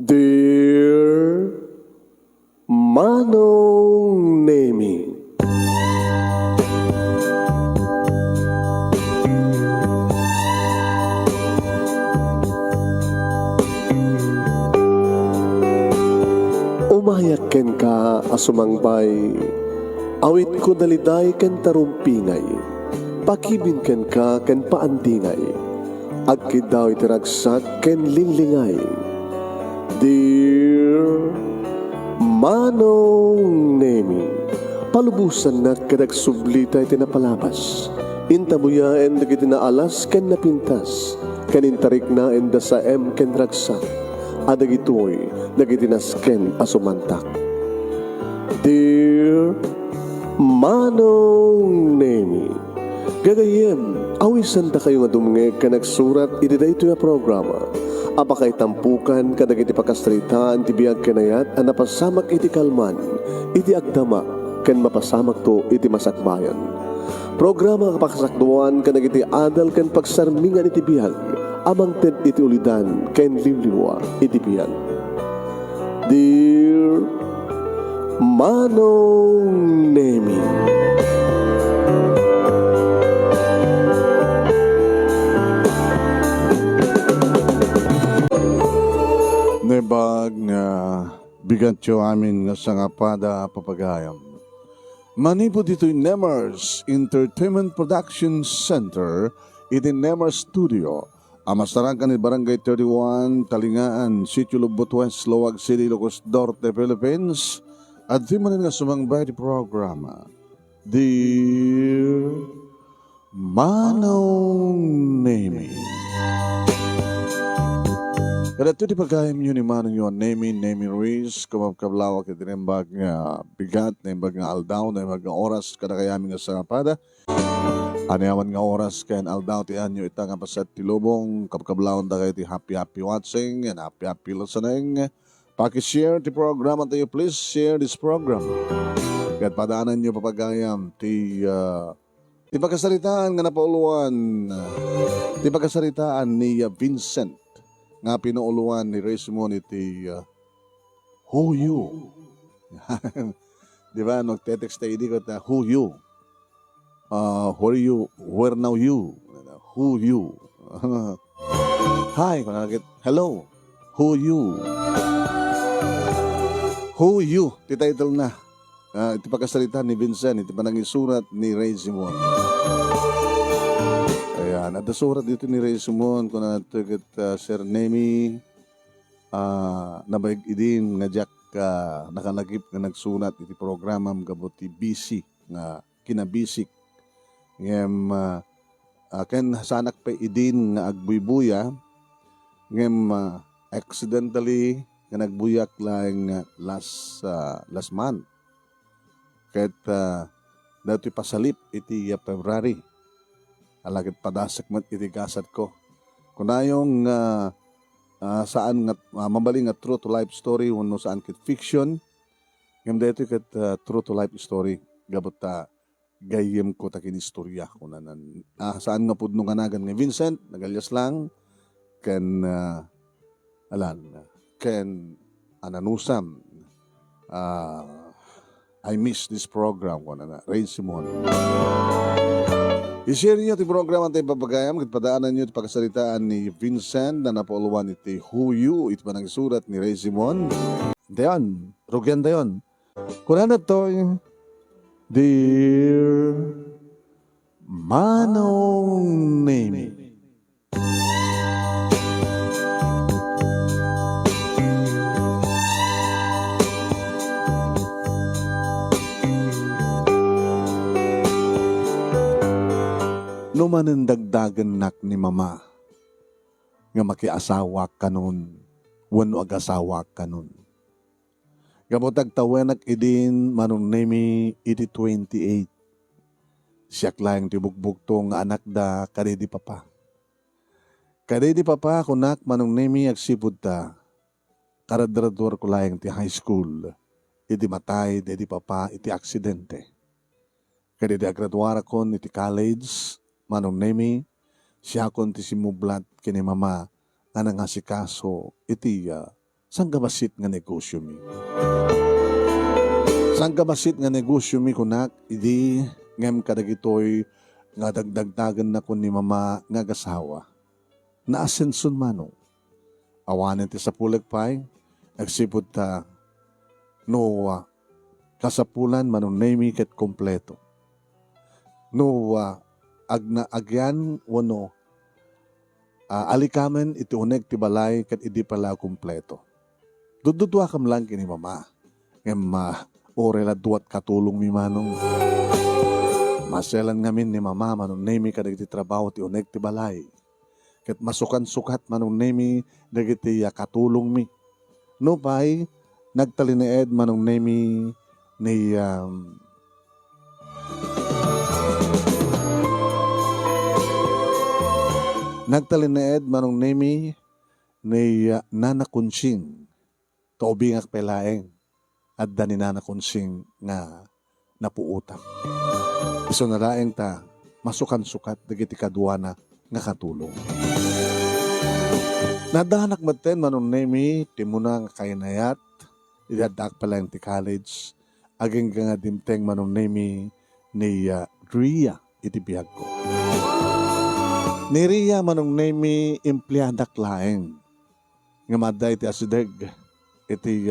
Dear Manong Nemi, umayak ken ka asumangbay, awit ko daliday ken tarumpingay, pakibin ken ka ken paandingay, agkid daw itiragsak ken linglingay. Dear Manong Nemi, palubusan na kadagsublita iti napalabas. Intabuya en dagiti naalas ken napintas, ken intarik na en da sa ken ragsak. Adagitoy dagiti nasken asumantak. Dear Manong Nemi, gagayem, awisan ta kayo nga dumngeg ka nagsurat iti daytoy a programa. Apakay tampukan kadagiti pakasritaan ti biag kenayat a napasamak iti kalman, iti agdama ken mapasamak to iti masakbayan. Programa kapakasakduan kadagiti adal ken pagsarmingan iti biag, amang ted iti ulidan ken limliwa iti biag. Dear Manong Nemi, nebag nga bigatyo amin nga sangapada papagayam. Manipo dito'y Nemers Entertainment Production Center, iti Nemers Studio. Amasarangkan ni Barangay 31, Talingaan, Sitio Lubot West, Loag City, Ilocos Norte, Philippines. At di man nga sumangbay di programa. Dear Manong Nemi. Kada ito di pagkayam yun ni Manong yun, Nemi Ruiz, kumapkablawak iti nembag nga bigat, nembag nga aldaw, nembag nga oras, kada kayami nga sangapada. Aniawan nga oras, kayan aldaw, ti anyo ita nga pasat ti lubong, kapkablawon da kayo ti happy watching, and happy listening. Pakishare ti programa tayo, please share this program. Kaya't padaanan nyo papagayam, ti pagkasalitaan nga napauluan, ti pagkasalitaan ni Vincent, nga pinuuluan ni Ray Simon iti who you. Di ba? Nagte-text tayo ko ta who you. Where now you. Who you. Hi. Hello. Who you. Who you. Ti title na. Iti pagkasalita ni Vincent. Iti panangisurat ni Ray Simon. Ayan, at surat dito ni Ray Simon kung natagit Sir Nemi nabayag idin nga jak nakalagip nga nagsunat iti programam gabuti busy nga kinabisik ngem ken sanak pa idin nga agbuybuya ngem accidentally nga nagbuyak lang last month ket dati pasalip iti February. Alagit padasak mat itigasat ko. Kunayong saan nga mabaling nga true to life story wano saan kit fiction. Ngam dito ket true to life story gabot ta gayem ko takin istorya kunanan. Saan nga pudno kanagan nga Vincent nagalyas lang ken ken ananusam I miss this program kunanan Ray Simon. I-share niyo iti programa tayo papagayam, padaanan niyo iti pagkasalitaan ni Vincent na napauluan iti Who You, iti panang surat ni Ray Simon. Dayon, rugyan dayon. Kunan na to, Dear Manong Nemi. Numanen dagdagan nak ni mama nga makiasawa kanon wano agasawa kanon. Gabotag tawenak idin Manong Nemi iti 28. Siyak lang tibugbugto nga anak da kadidi papa. Kadidi papa kunak Manong Nemi agsipud ta. Karadrador ko lang ti high school. Iti matay dedi papa iti aksidente. Kadidi agradwara kon iti college Manong Nemi, siya kon ti simublat kini mama nga nangasikaso iti Sang gabasit nga negosyo mi. Sang gabasit nga negosyo mi kunak, idi ngem kadagitoy nga dagdagdagan na ko ni mama nga gasawa. Naasensun manong. Awanin ti sa pulag pay, agsipod ta no kasapulan manong name ket kompleto. No agyan wano alikamen iti uneg ti balay ket idi pala kompleto. Dududwa kam lang kini mama. Ngem orela duat katulong mi manong. Maselan ngamin ni mama manong name kadagiti trabaho ti uneg ti balay. Ket masukan-sukat manong name dagiti katulong mi. No pay nagtalineed manong name ni nagtalineed manong name ni Nana Kunsing kaubingak pelaeng at ni Nana Kunsing nga napuutang. Iso na laeng ta masukan-sukat dagiti kaduana nga katulong. Nadahanak maten manong name timuna nga kainayat idadak pala ti college aging nga dimteng manong name ni Ria iti biyag ko. Ni Ria manong name emplyadak laeng nga maday iti asideg iti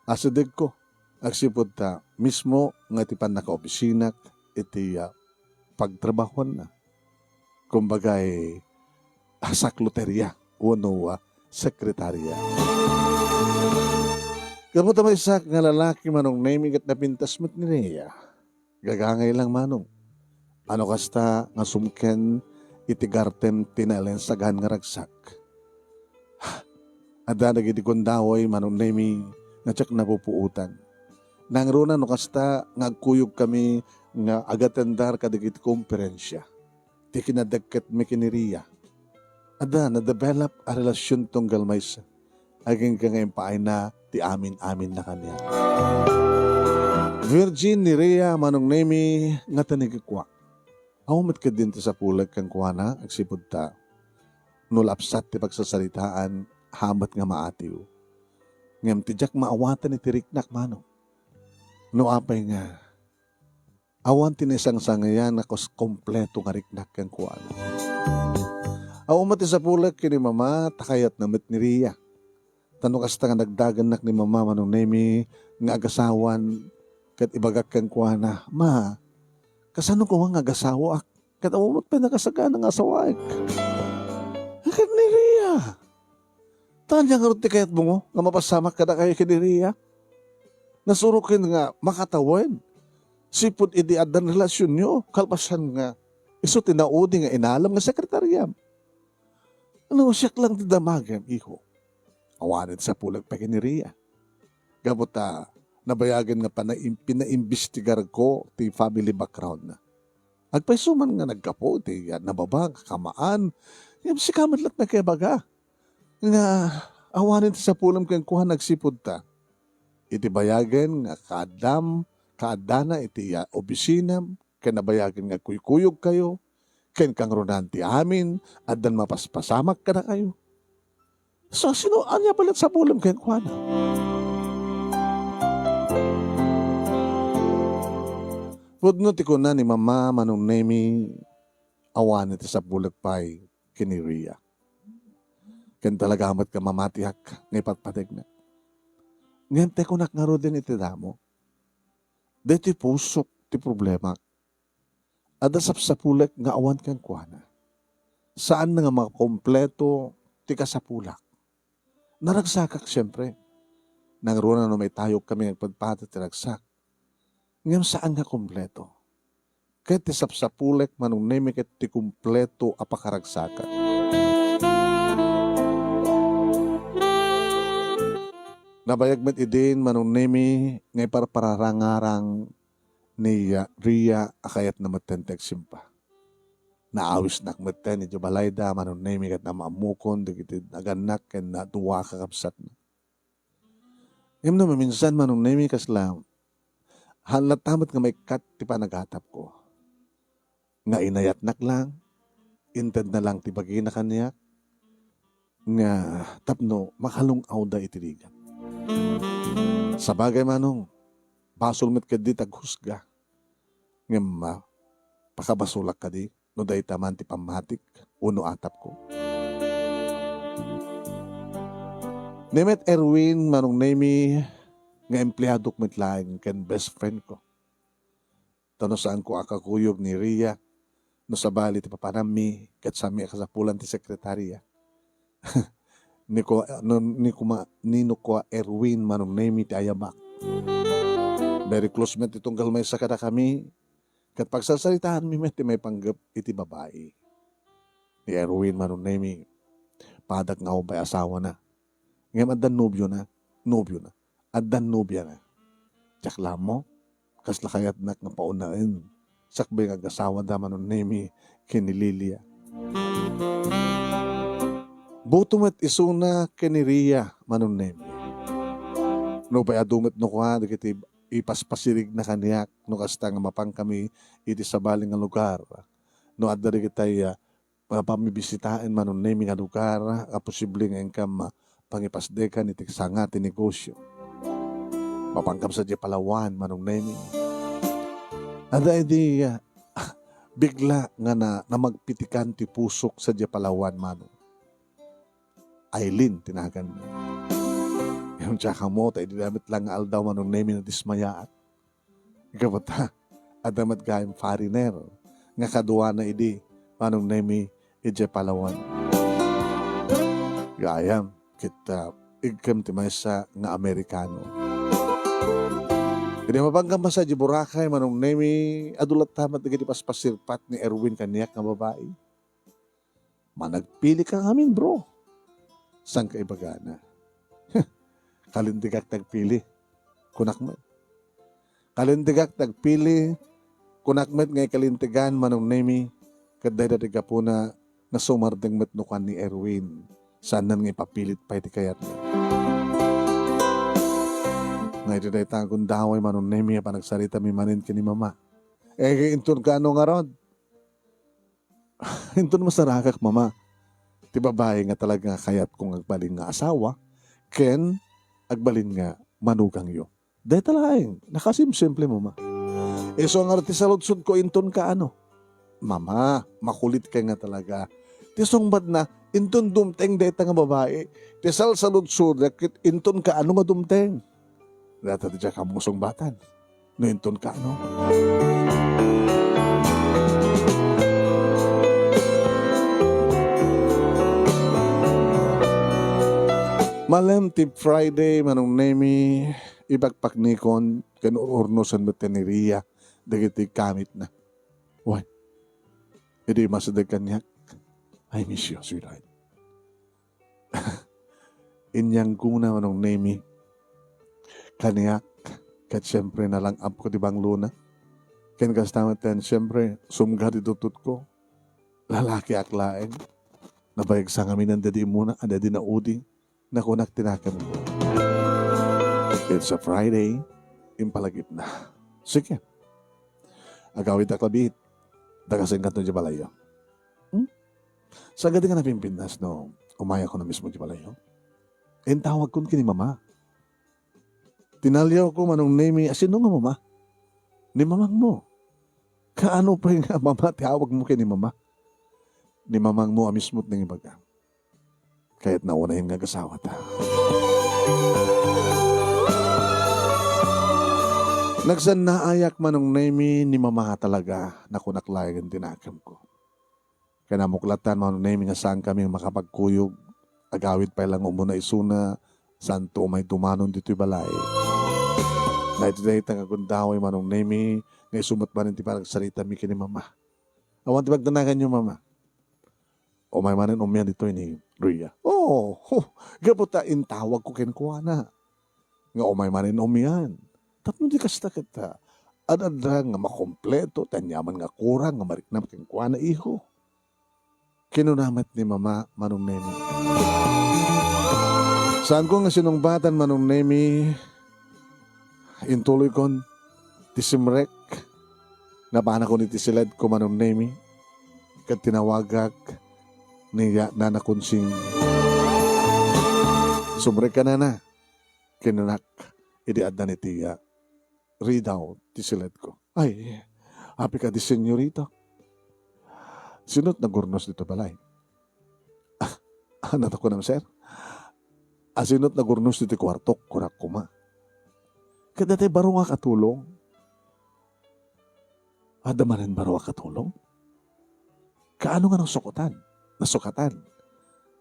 asideg ko agsipod ta mismo nga iti panaka-opisina iti pagtrabahon na kumbagay sakloterya wano sekretarya. Kamuta may isak nga lalaki manong name kat napintas mo't ni Ria. Gagangay lang manong. Ano kasta nga sumken iti gartem tinalen sagahan nga ragsak. Ada nagiti kondaway manong name nga tsak napupuutan. Nangruna no kasta nga agkuyog kami nga agatendar kadagiti komperensya. Ti kinadagket mi kini Ria. Ada na-develop a relasyon tunggal may sa. Aging ka ngayon paay na ti amin-amin na kanya. Virgin ni Ria manong name nga tanigikwa. Awamit ka din ti sa pulag kang kuwana, agsipod ta. Nulapsat ti pagsasalitaan, hamat nga maatiw. Ngam ti jak maawatan ni tiriknak manong. No apay nga, awan tinisang sangayan na kompleto nga riknak kang kuwana. Awamit ti sa pulag kini mama, takayat na met ni Ria. Tanong kasta nga nagdaganak ni mama manong name nga agasawan kat ibagak kang kuwana. Ma, kasano ko nga agasawa ak? Kat awamot pa nakasagana nga asawaik. Kat ni Ria. Tanya nga ruti kayat mo nga mapasamak ka na kayo kini Ria. Nasurukin nga makatawan. Sipod idi adan relasyon nyo. Kalpasan nga iso tinaudi nga inalam nga sekretaryam. Ano siyak lang ti damagam, iho. Awanit sa pulag pa kini Ria. Gabuta, nabayagan nga pinaimbestigar ko ti family background na. Agpaisuman nga nagkapo, ti nababag, kamaan. Yung si kamadlat na kaya baga. Nga awanit sa pulang kang kuha nagsipod ta. Iti bayagan nga kaadana iti obisinam, kaya nabayagan nga kuykuyog kayo, ken kang ronanti amin, at dan mapaspasamak ka na kayo. So, sino anya palit sa pulam kayang kuwana? Pudno ti ko na ni mama manong name awan iti sa bulag pay kini Ria. Ken talaga amat ka mamatiak nga ipatpatig na. Ngayon ko nakngaro din iti damo. Deti pusok ti problema. Ada sapsapulak nga awan kang kuana. Saan na nga makakompleto ti kasapulak? Naragsakak siyempre. Nangruna no may tayog kami nagpagpata ti ragsak. Ngayon saan nga kompleto? Kaya ti sapsapulak manong neme ket ti kompleto apakaragsakan. Nabayagmet idin manong neme ngay parararangarang ni Ria akayat na matentek simpa. Naawis nakmeten iti balayda manong name kat na maamukon digiti naganak ken na tuwa kakapsat na. Ngayon na maminsan manong name kaslam halatamat nga may kat ti panaghatap ko. Nga inayatnak lang, inted na lang ti bagay na kanya, nga tapno makalungaw da itirigan. Sa bagay manong, basol met ka di taghusga. Ngem pakabasulak ka di, no day taman ti pamatik, uno atap ko. Nemet Erwin manong nemi, nga empleyado ko mitlaing ken best friend ko. Tano saan ko akakuyog ni Ria, no sa bali ti papanami, kat sami akasapulan ti sekretarya. Nino ko Erwin manong nemi ti ayamak. Very close met itong galmay sa kada kami. Kat pagsasalitaan mi met ti may panggap iti babae. Ni Erwin manong nemi, padak nga ubay asawa na. Ngayon adan nobyo na. Adan nobya na. Tsakla mo, kasla kayat nak nga paunain. Sakbay nga asawa da manong nemi kinililia. Butumet isuna kiniriya manong nemi. No ba adumet no kwa, dikiti ipaspasirig na kaniyak, no kasta nga mapang kami iti sa baling nga lugar. No adda kitay pamibisitain manong nemi nga lugar, posible nga engkam pangipasdekan iti sanga ti negosyo. Mapangkam sa di Palawan manong nemi. Ada iti bigla nga na magpitikan ti pusok sa di Palawan manong. Aileen tinagan mo. Yung tsaka mo, tayo dinamit lang nga aldaw manong nemi na dismayaat. Ikabata, adamat gayang foreigner, nga kaduwa na idi, manong nemi, ije Palawan. Gayam, kita, igkam timaysa nga Amerikano. Hindi mapanggam ba sa di Boracay, manong nemi, adulat tamat na giti paspasirpat ni Erwin kaniyak nga babae. Managpili ka amin, bro. Sang kaibagana. Kalindigak tagpili. Kunakmet. Kalindigak tagpili. Kunakmet ngay kalintigan manong nemi. Kaday dadiga po na nasumardeng metnukan ni Erwin. Saan nan ngay papilit pa iti kayat na. Ngay daday tangkong daway manong nemi. Panagsarita mi manin kini mama. Intun ka ano nga rod? Intun masarakak mama. Ti babae nga talaga kayat kung agbalin nga asawa, ken agbalin nga manugang yo. Dahil talaing, nakasimsimple mo ma. So nga ti saludsod ko inton ka ano? Mama, makulit ka nga talaga. Ti sungbad na, inton dumteng dahil nga babae. Ti saludsod, inton ka ano nga dumteng? Data ti ka musong batan. No inton ka ano? Malam ti Friday manong nemi ibagpaknikon ken urnusan met ni Ria dagiti kamit na. Why? Idi masadag kanyak. I miss you, sweetheart. Inyang guna manong nemi kanyak kat siyempre na lang up ko di bang luna. Ken kastamat ten siyempre sumga di tutut ko. Lalaki aklaeng. Nabayag sa kami ng dadi muna, dadi na uding. Nakunak tinakan mo. It's a Friday, impalagip na. Sige. Agawid na klabit. Dagasin ka ito di balayo. Sa gadi nga napimpindas, no? Umaya ko na mismo di balayo. Tawag ko kini mama. Tinalyaw ko manong nemi, sino nga mama? Ni mamang mo. Kaano pa nga mama, tawag mo kini mama? Ni mamang mo, amismo't ng ibaga. Kaya't naunahin nga kasawa ta. Nagsan naayak manong nemi ni mama talaga na kunaklayan tinakam ko. Kaya namuklatan manong nemi nga saan kami makapagkuyog. Agawid pa lang umuna isuna saan to may tumanon dito'y balay. Dahil nga kundaway manong nemi nga isumat ba rin ti parang sarita mi kini mama. Awan ti magdanagan niyo mama. O may manin umyan dito ni Ria. Gabuta intawag ko kinkuha na. Nga umay manin umyan. Tapno di kasta kita. Adada nga makompleto, tanyaman nga kurang, nga mariknam kinkuha na iho. Kinunamat ni mama manong nemi. Saan ko nga sinungbatan manong nemi, intuloy kon, tisimrek, napana ko ni tisilad ko manong nemi, kat tinawagak, niya nanakonsing. Sumrek ka na. kinanak, iti adda ni tiya, ridaw, ti silid ko. Ay, happy ka di senyorita. Sinot na gurnos dito balay. Ano ko naman, sir? Asinot na gurnos dito kwartok, kurak kuma. Kada tayo baro nga katulong. Adamanin baro nga katulong. Kaano nga nang nasukatan.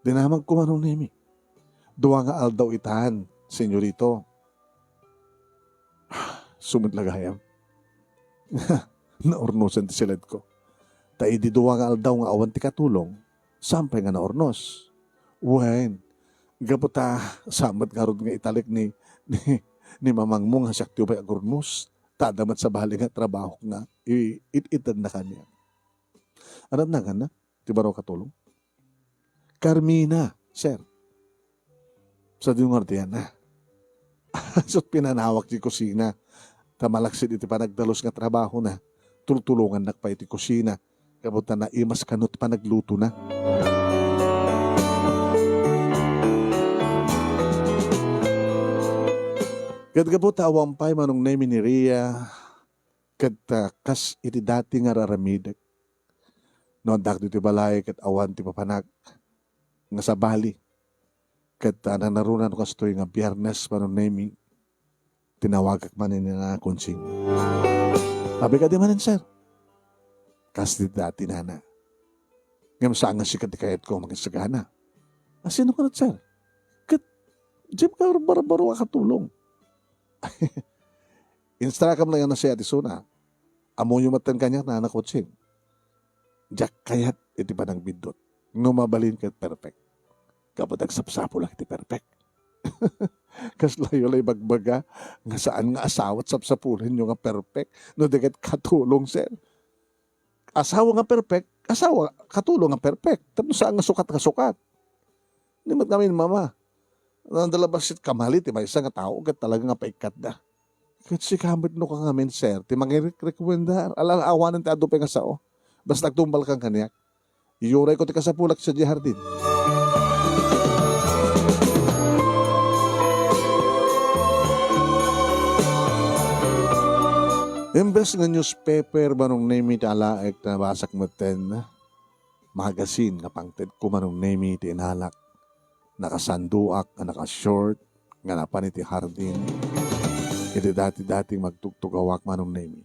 Dinamag ko manong nimi. Duwa nga aldaw itahan, senyorito. Sumit lagayam. Naornosan ti silid ko. Ta idi duwa nga aldaw nga awan ti katulong, sampay nga naornos. Wen, gaputa samat karod nga italik ni mamang mo nga sakti upay agurnos. Tadamat sa bahali nga trabaho nga ititan na kanya. Aram na nga na, ti baro katulong. Carmina, sir. Sa dinungortiyan na. So pinanawak ti kusina. Tamalaksid iti panagdalos nga trabaho na. Tultulungan nakpa iti kusina. Kabuta na imas kanot panagluto na. Kadgabuta awampay manong nemi ni Ria. Kas iti dati nga raramidek. No, dak dito balay kat awan ti papanag. Nga sa bali. Kat nanarunan ko kastoy nga biyernes manong nemi. Tinawagak manin nga konsing. Sabi ka di manin, sir. Kas di dati nana. Ngayon saan nga si katikayat ko magisagana. Sino ka na, sir? Kat, Jim ka baro katulong. Instrakam lang yan na siya atisuna. Amo yung matan kanya na nakotsing. Jack kayat iti pa ng bidot. Numabalin kat perfect. Kapag nagsapsapo lang iti perfect. Kas layo-lay bagbaga nga saan nga asawat sapsapulan nyo nga perfect. No dekat katulong, sir. Asawa nga perfect, asawa katulong nga perfect. Tapos saan nga sukat. Hindi mat namin mama. Nandalabasit kamalit, may isa nga tao, kat talaga nga paikat na. Kat si kamit no ka ngamin, sir, ti mangirekomendar, awanan ti ado pa nga sao. Basta nagtumbal kang kanyak. Iyuray ko ti kasapulak sa jardin. Imbes nga newspaper manong name ti alaek na basak maten, magazine nga pangted ko manong name ti inalak. Nakasanduak, nakashort, nga napan iti hardin. Iti dati-dating magtugtugawak manong name.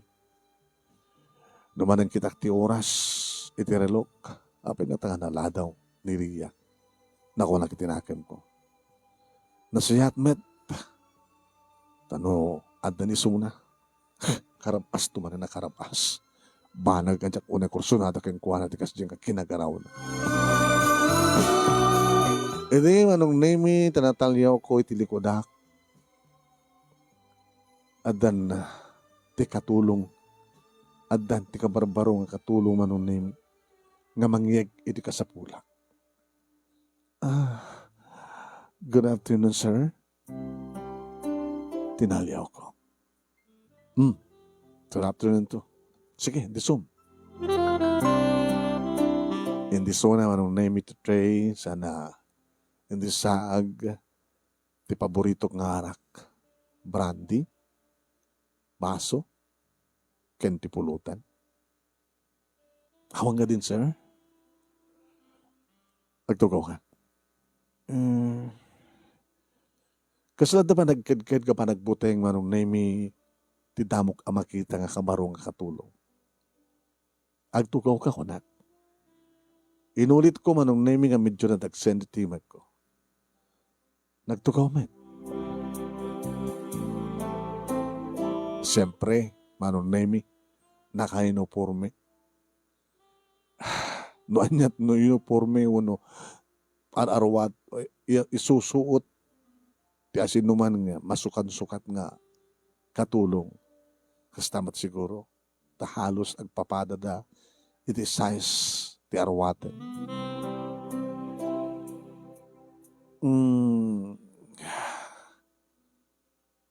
Numanan kitak ti oras, iti relok, apin nga tanga naladaw ni Ria. Naku nakitinakem ko. Nasiyat met, tano, adda ni Suna. Karampas tumanan na karampas. Banag ang jak unay kursunada keng kuha na tikas diyang kinagaraw na. Iti manong name tanatalyaw ko iti likodak. Adan ti katulong. Adan ti kabarbaro nga katulong manong name. Nga mangyeg iti kasapulak. Good afternoon, sir. Tinalyaw ko. Good afternoon to. Sige, disum. Hindi so na manong name iti tray sana hindi saag ti paborito nga arak. Brandy, baso, ken ti pulutan. Hawang nga din, sir. Nagtugaw ka. Kasalad na ba nagkadkad ka pa nagbuteng manong name ti damok amakita nga kabarong nga katulong. Agtugaw ka kunat. Inulit ko manong name nga medyo na dagsend ti timag ko. Nagtugaw men. Siyempre, manong name, naka-inoporme. No anyat no uniforme uno ararwat isusuot ti asinuman nga masukan-sukat nga katulong. Kastamat siguro tahalos agpapadada iti size ti arwaten.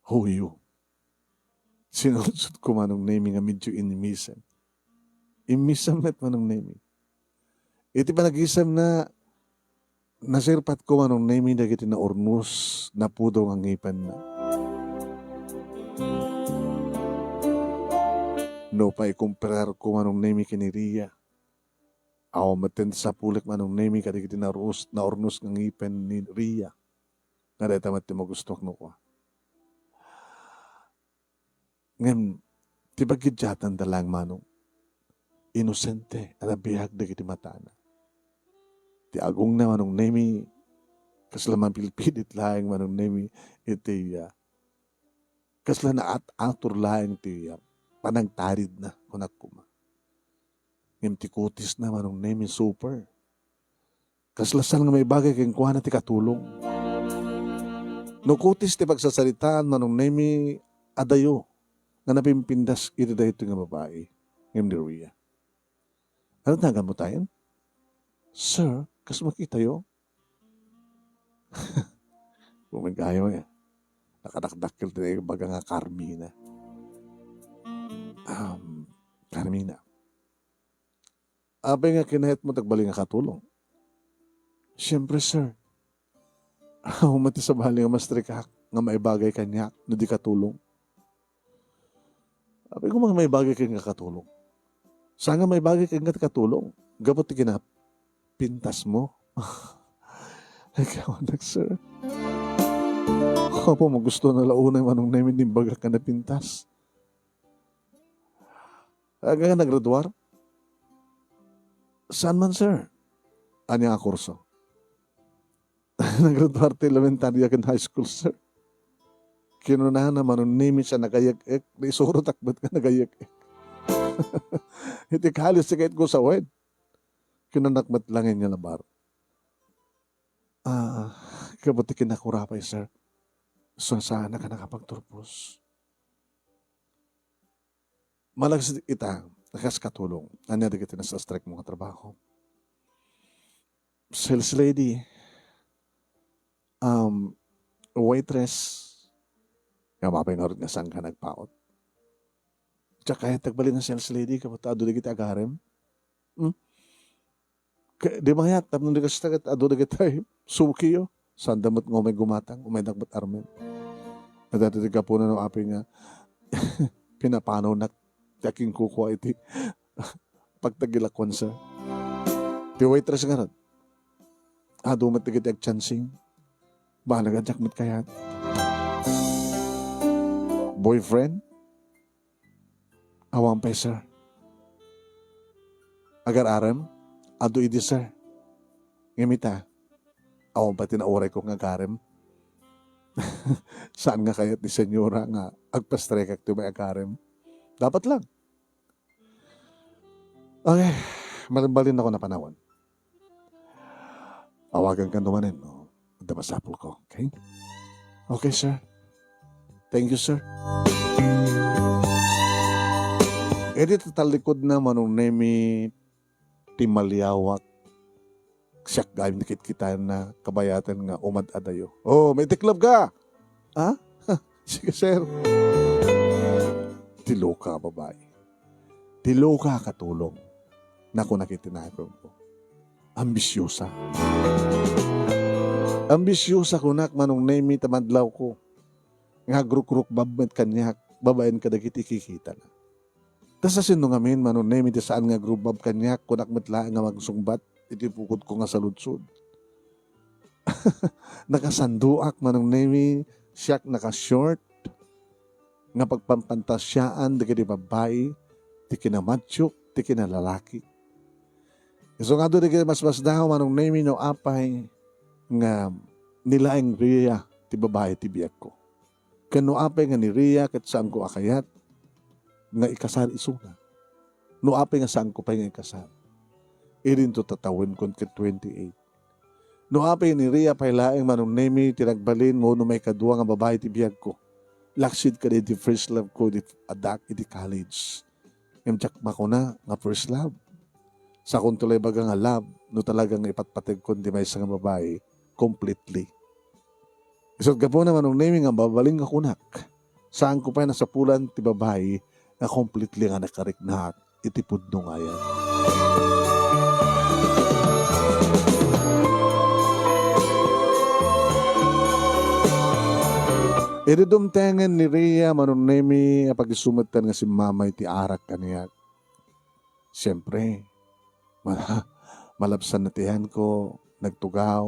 Huyo. Sinulusot ko manong name nga medyo inimisam. Imisam met manong name. Iti pa nag-isam na nasirpat ko manong name dagiti na ormus na pudaw ang ngipan na. No pa ikumparar ko manong nemi kiniriya. Aw maten sa pulik manong nemi kadigiti na ornos ng ipen ni Ria. Nga dahil tamat ti magustok no ko. Ngem, ti bagidjatan dalang manong inosente at abihag dagiti matana. Ti agong na manong nemi kaslaman pilpidit laeng manong nemi iti kasla na atur laeng ti panagtarid na kunak kuma. Ngem ti kutis na manong nemi super. Kaslasan nga may bagay keng kuha na ti katulong. No kutis ti pagsasalitaan manong nemi adayo nga napimpindas iti dahito nga babae. Ngem ni Ria. Ano tagan mo tayo? Sir, kas makita yo? Bumagayo eh. Nakadakdakil tayo baga nga Carmina. Carmina. Abay nga kinahit mo tagbali nga katulong. Siyempre, sir. Umati sa bahal nga mastrikak nga maibagay kanya no di katulong. Abay ko mga maibagay kanya nga katulong. Saan nga maibagay kanya nga katulong? Gabot ti pintas mo. Ikaw anak, sir. Ako po magusto na launay manong namin din baga ka na pintas. Aga nga nagraduar? Saan man, sir? Anya nga kurso? Nagraduar ti elementarya kan high school, sir. Kinunahan na manong namin siya nagayag-ek. Naisuro takbat ka nagayag-ek. Iti kalis sikait ko sa wed. Kinanakmat lang niya na bar. Kabuti kinakurapay, sir. So, sana ka nakapagturpos. Malagas ita, nakas katulong. Anya di kita nasa strike mga trabaho. Sales lady, waitress, nga mapay nga rin nga saan ka nagpaot. Tsaka kahit tagbalik ng sales lady, kapag ado di kita agarem, di mayat, tapos di ka sagat, ado di kita suki yo. Saan damot nga may gumatang, umay nagbat armen. Nadatitig ka po na ng api nga, pinapanaw na taking kukuha iti pagtagilakon sa ti waitress nga rin. Dumat tigit chancing. Bahala ka jakmat kayat. Boyfriend? Awang pa, sir. Agar aram, ado idi, sir. Ngamita, awang pa tinauray ko nga garem. Saan nga kayat ni senyora nga agpastrekak to may agarem? Dapat lang. Okay, malimbalin ako na panahon. Awagan ka naman no? Damasapol ko, okay? Okay, sir. Thank you, sir. Edit talikod na manong nemi timalyawak siyak gamit kita na kabayatan nga umad adayo. Oh, may tiklab ka! Ha? Sige, sir. Tilo ka, babae. Tilo ka katulong na kung nakitinakon ko. Ambisyosa. Ambisyosa ko nak manong nemi tamadlaw ko. Nga gruk-gruk babmet kanyak, babaen ka dagit ikikita na. Tas sa sinungamin manong nemi di saan nga gruk bab kanyak, kunak matla nga magsungbat, itipukod ko nga sa lutsod. Nakasanduak manong nemi, siyak naka-short, nga pagpampantasyaan di babae, di kinamatsyo, di kinalalaki. So nga doon di mas daw manong nemi no apay nga nilaeng Ria ti babae ti biyak ko. Kano apay nga ni Ria kat saan ko akayat nga ikasal isuna. No apay nga saan ko pa nga ikasal. Irin to tatawin kon ket 28. No apay ni Ria pay laeng manong nemi tinagbalin mo no may kadua nga babae ti biyak ko. Laksid ka di first love ko di adak iti college. Ngem mako na nga first love. Sa kung tuloy baga nga love, no talagang ipatpatid ko di may isang babae, completely. Isot ka po naman ng naming nga babaling nga kunak. Saan ko pa nasa pulan ti babae na completely nga nakariknahat, itipod no nga yan. Ididumtengan ni Rhea manunemi pag-isumatan nga si mamay ti arak kaniya. Siyempre, malabsan na tiyan ko, nagtugaw,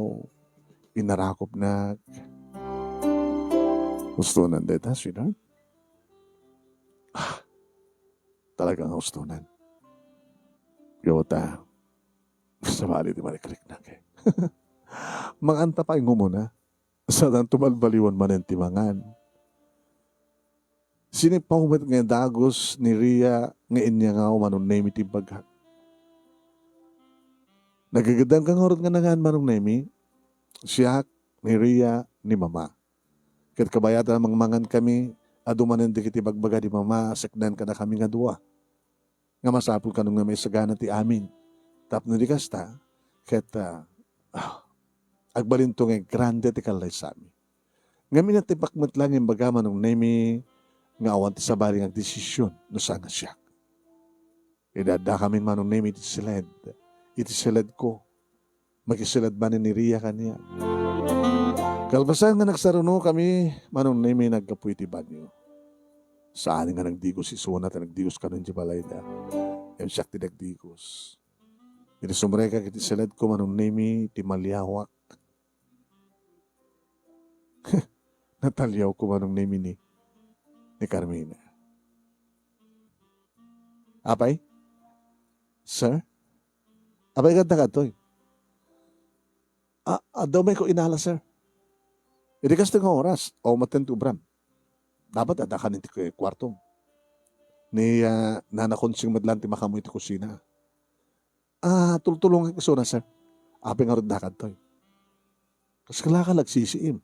inarakop na. Gustunan dita, sweetheart. Talagang gustunan. Gawata, sa bali di maliklik na kay. Manganta pa yung muna. Sa dan tumalbaliwan man ang timangan. Sinipawmat nga dagos ni Rhea nga inya nga manong name iti baghat. Nagagadang kang orot nga nangan manong name siya ni Rhea ni Mama. Kat kabayatan ang mangan kami adumanan di kiti bagbaga di Mama sakdan ka na kami nga dua. Nga masapul ka nung nga may sagana ti amin. Tapno di kasta kat agbalinto nga grande ti kalay sa amin. Ngamin na tipakmat lang yung bagaman ng nemi nga awan ti sabali ng desisyon no sa nga siya. Idada kami manong nemi iti siled. Iti siled ko. Makisiled ba ni Rhea kaniya. Kalbasan nga nagsaruno kami manong nemi nagkapuy ti banyo. Saan nga nagdigos si Suna at nagdigos ka nun di balay na. Em siya ti nagdigos. Inisumreka kiti siled ko manong nemi ti malyawak. Natalyaw ko manong name ni Carmina. Apay? Sir? Apay ganda ka to. Daw may ko inala, sir. Hindi kasi nga oras. O matentubram. Dapat adakanin ti kwarto. Ni nanakonsing madlanti makamoy ti kusina. Tultulungan ko na, sir. Apay nga rin dakad to. Kasi kalaka nagsisiim.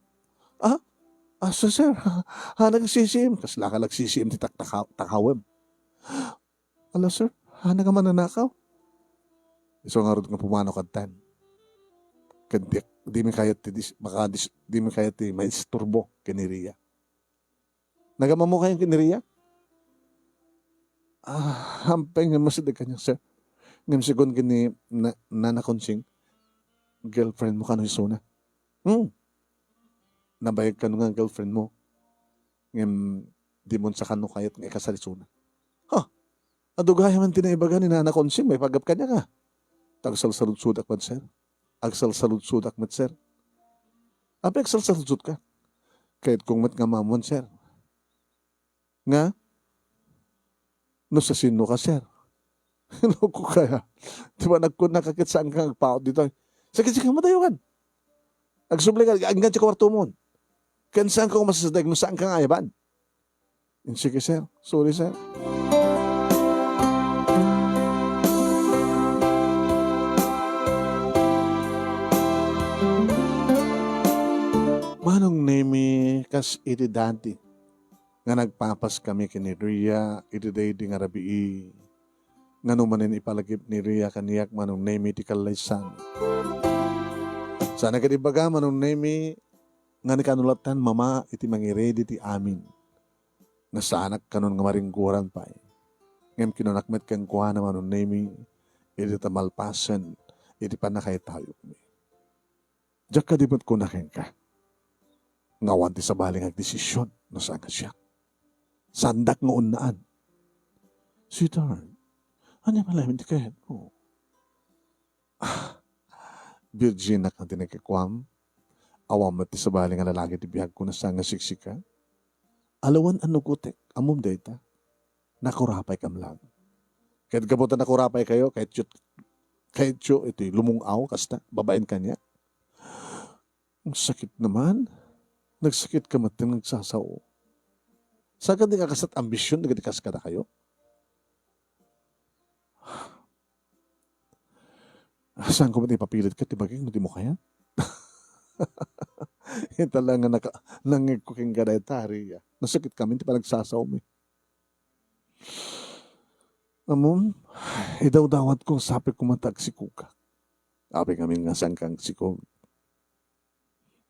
Sir, nagsisim. Kas laka nagsisim ti takawem. Ala, sir, nga mananakaw. So nga rin nga pumano kantan. Di mi kayat di mi kayat ti maisturbo kiniriya. Nagamamu kayong kiniriya? Hampeng nga masidag kanya, sir. Ngam sigon kini nanakonsing girlfriend mo kano isuna. Nabayag ka nga girlfriend mo. Ngayon, di mo sa kano kayat nga ikasalisuna. Adugaya man tinaibaga ni Nana Konsing, may pagap ka niya ka. Tagsal-salud-sudak man, sir. Agsal-salud-sudak man, sir. Apa agsal-salud ka? Kahit kung mat nga mamon, sir. Nga? No sa sino ka, sir? Loko kaya. Di ba nakakit saan ka nagpaot dito? Sige, matayukan. Agsubli ka, hanggang sa kwarto mo. Kan saan ka masasadag, no saan ka nga ayaban? Sige, sir. Sorry, sir. Manong nemi kas iti dati nga nagpapas kami kini Rhea iti daydi nga rabii nga numanin ipalagip ni Rhea kaniyak manong nemi ti kalaysan. Sana kadibaga manong nemi nga nikanulatan Mama iti mangiredi ti amin nga sa anak kanon nga maringguran pa. Ngem kinunakmet kang kuha na manong nemi iti tamalpasan iti panakay tayo kami. Diyak kadibot ko na ka. Ngawan ti sabaling agdesisyon no saan ka siya. Sandak nga unaan. Sweetheart, ano malamin ti kayan mo? Virgin na kang tinagkikwam, awam at ti sabaling nga lalaki ti biyag ko na saan nga siksika. Alawan ano kutek, amom data, nakurapay kam lang. Kahit gabutan nakurapay kayo, kahit iti lumungaw, kasta, babain kanya. Ang sakit naman. Nagsakit ka matin nagsasaw. Saan di ka kasat ambisyon, nagadikas ka na kayo? Saan ko mati papilit ka, tibaging mati mo kaya? Ito lang nga nangig ko king gadaytari. Nasakit kami, di pa nagsasaw mo. Amon, idaw-dawat ko, sabi ko matag si Kuka. Sabi kami nga sangkang si Kuka.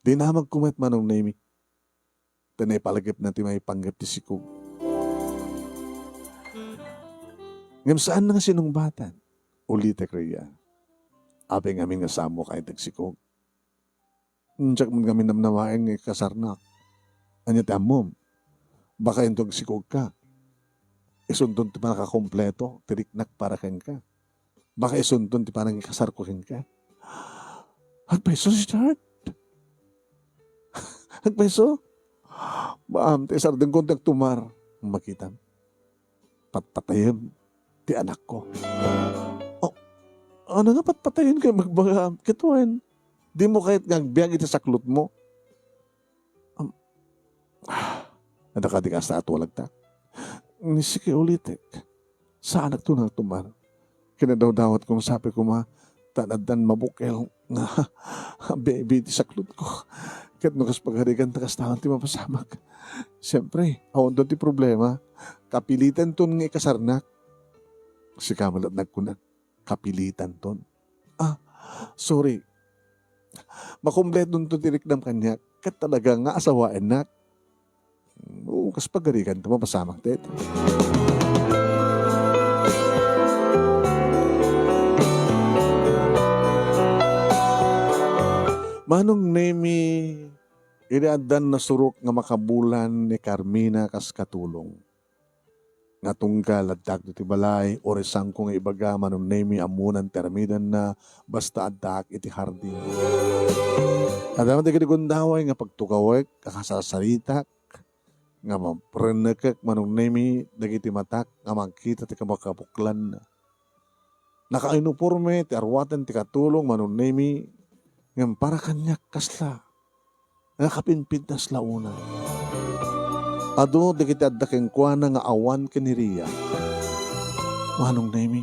Di na magkumet manong name. Tanay palagip natin may panggap ti sikog. Ngam saan na nga sinungbatan? Ulitek Rhea. Ape ngamin nga samo kahit nagsikog. Ndiyak mo kami namnawain ng kasarnak. Anya ti amom, baka intog sikog ka. Isundon ti parang kakompleto, tiriknak para ken ka. Baka isundon ti parang ikasar ko ken ka. Agpeso si Chart. Agpeso. Baam, ti sardeng kontak tumar. Makita. Patpatayin ti anak ko. Oh, ano nga patpatayin kayo magbaga? Kituin. Di mo kahit ngagbiag iti saklot mo. Nadakadikas na at walag ta. Nisiki ulitik. Sa anak to nang tumar. Kinadaw-dawat kong sabi ko tanadan mabukel nga baby ti saklot ko. Kat nukas pagharigan takas taon ti mapasamak. Siyempre, awon doon ti problema. Kapilitan ton nga ikasarnak. Si kamalat nagkunan. Kapilitan ton. Sorry. Makumplet nun to tirik ng kanya. Kat talaga nga asawain nak. Kas pagharigan ta mapasamak tet. Manong nemi iriadan na surok nga makabulan ni Carmina kas katulong. Nga tunggal at dagdo ti balay o resang ko nga ibaga manong nemi amunan termidan na basta adak iti hardin. Adama ti gundaway nga pagtukawek kakasasaritak nga maprenekek manong nemi dagiti matak nga magkita ti kamakapuklan na. Naka-uniforme ti arwatan ti katulong manong nemi ngam para kanyak kasla. Nakapinpintas launa. Ado, di kita adakeng kwa na nga awan kiniriya. Manong nemi.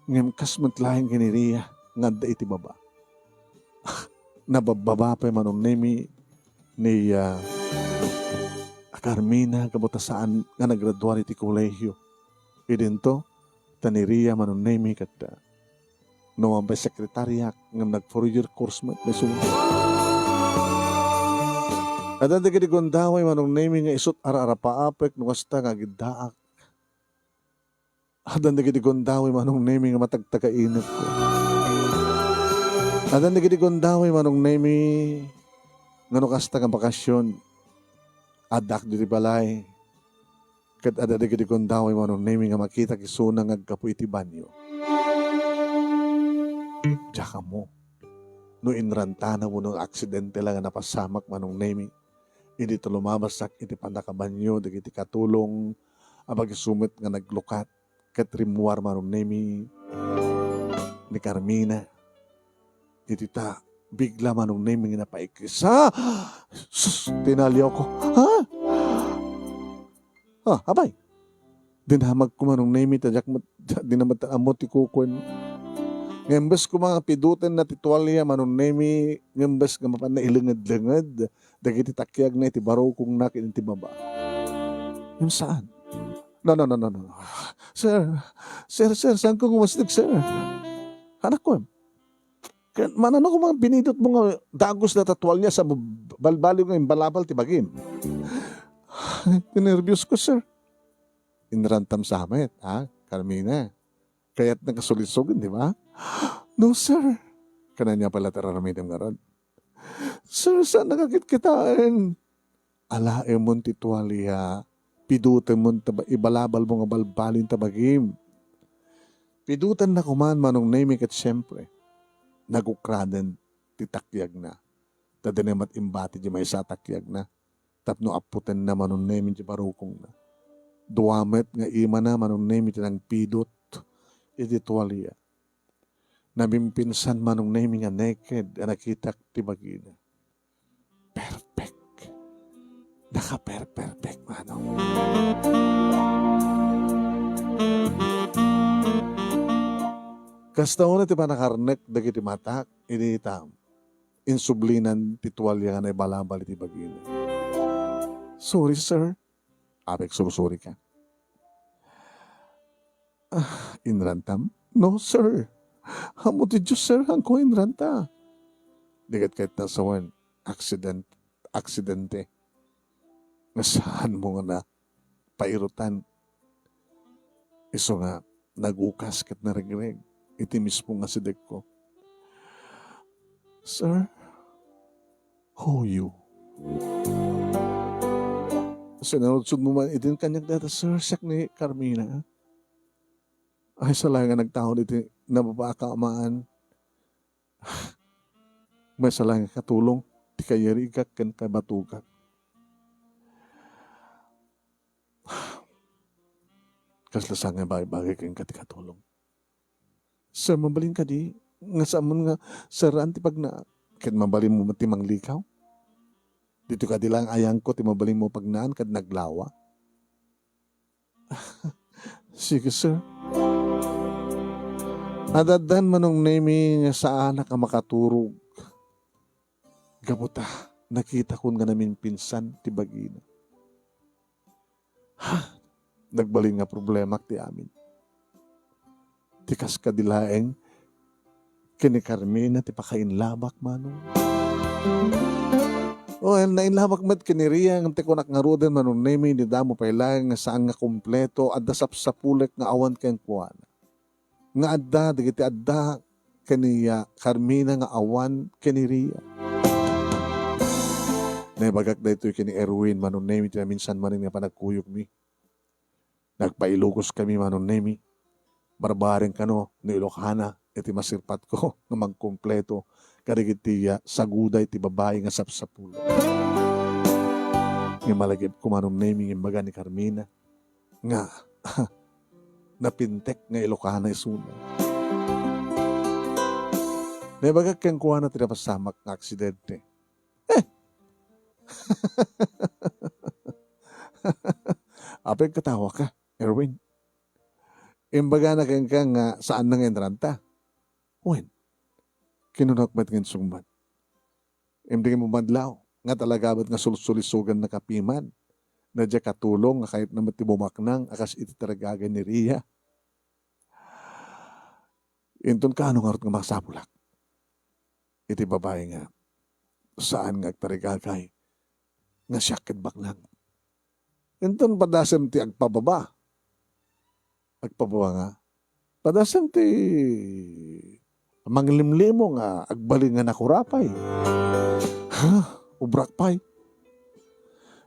Ngam kasmatlahin kiniriya. Nga da iti baba. Nabababa pa manong nemi ni Carmina kabutasaan nga nagraduar iti kolehyo. Idento, taniriya manong nemi kata. Nawang ba sekretaryak ng nag-4-year course mo may sumunod. At ang dagiti gondaway manong naming nga isot ara-ara paapek nung hasta nga gidaak. At ang dagiti gondaway manong naming nga matagtagainat ko. At ang dagiti gondaway manong naming nga nung hasta nga bakasyon. Adak diti balay. Kat ada dagiti gondaway manong naming nga makita kisuna nga agkapo iti banyo. Tsaka mo, no inrantana mo nung aksidente lang nga napasamak manong nemi, hindi to lumabasak iti panakabanyo, dagiti katulong, abag sumit nga naglukat, katrimuar manong nemi, ni Carmina, iti ta, bigla manong nemi nga napaikis, sus, tinalyaw ko, abay, dinamag ko manong nemi, tadyak mo, dinamata amot ikukwen, ngembes ko mga pidutan na titualya manong nemi ngembes nga mapan na ilenged-lenged dagiti takyag na iti baro kong nakin iti baba. Yung saan? No. Sir, saan ko gumastig, sir? Anak ko. Manano ko mga binidot mo nga dagos na tatualya sa balbaliw ng balabal ti bagim. Tinervyos ko, sir. Inrantam sa hamit, Carmina. Kaya't nagkasulisugin, di ba? No, sir. Kananya pala tararamitem nga ron. Sir, saan nakakit kitain? Alae mon titualya. Pidutan mon ibalabal mo nga balbalin tabagim. Pidutan na kuman manong naming at siyempre. Nagukraden titakyag na. Tadanemat imbati di may satakyag na. Tapno aputan na manong naming di barukong na. Duwamet nga ima na manong naming tinang pidot. Iti tuwalya. Namimpinsan manong naming nga naked, nakitak tibagina. Perfect. Naka-perfect manong. Kastaon na ti panakarnek dagiti matak, initam. Insublinan ti tuwalya nga na ibalabal iti bagina. Sorry, sir. Apek, sorry ka. Inrantam? No, sir. Hamo ti Diyos, sir. Hangko inranta. Digat kahit nasawan. Aksidente. Nasaan mo nga na pairutan. Iso nga, nagukas kat narigreg. Iti mismo nga sidek ko. Sir, who you? Sinunod mo man itin kanyang data, sir, sak ni Carmina. Ay, sala nga nagtaon iti nababakaamaan. May sala nga katulong, ti kayarigak kan kabatugak. Kaslasang nga bagay-bagay kayong katikatulong. Sir, mabalin ka di. Nga sa amon nga, sir, anti pag na, kahit mabalin mo timang likaw. Dito ka di lang ayang ko, timabalin mo pag naan, kad naglawa. Sige, sir. Adadan manong nemi nga sa anak ka makaturog. Gabuta, nakita ko nga namin pinsan, tibagina. Ha? Nagbaling nga problema ti amin. Tikas kadilaeng kini Carmina ti pakainlabak manong. O nainlabak met kini Ria ng ti kunak nga roden manong nemi ni damo pailang nga saan nga kompleto adda sapsapulek nga awan ken kuana. Nga adda digiti adda kaniya Carmina nga awan kini Ria. Naibagak da ito kini Erwin manong nemi ti minsan manin nga panagkuyog mi. Nagpailugos kami manon nemi. Barbaring kano ni Ilocana iti masirpat ko nga magkompleto karigitiya saguday ti babae nga sapsapulo. Nga malagip ko manon nemi ng baga ni Carmina nga napintek nga Ilocana isuna. Naibagak kang kuha na tinapasamak nga aksidente. Apay katawa ka, Erwin. Imbaga na kang nga saan nang entranta? Wen, kinunakmat ng sumbat. Imdigin mo madlaw, nga talagabat nga sulsulisugan na kapiman, na diya katulong nga kahit na matibumaknang akas iti taragagan ni Ria. Inton ka anong arot nga masapulak. Iti babae nga, saan nga agtarigagay, nga siyakit baklang. Inton padasem ti agpababa. Agpababa nga. Padasem ti manglimlimo nga agbaling nga nakurapay. Ha? Ubrakpay.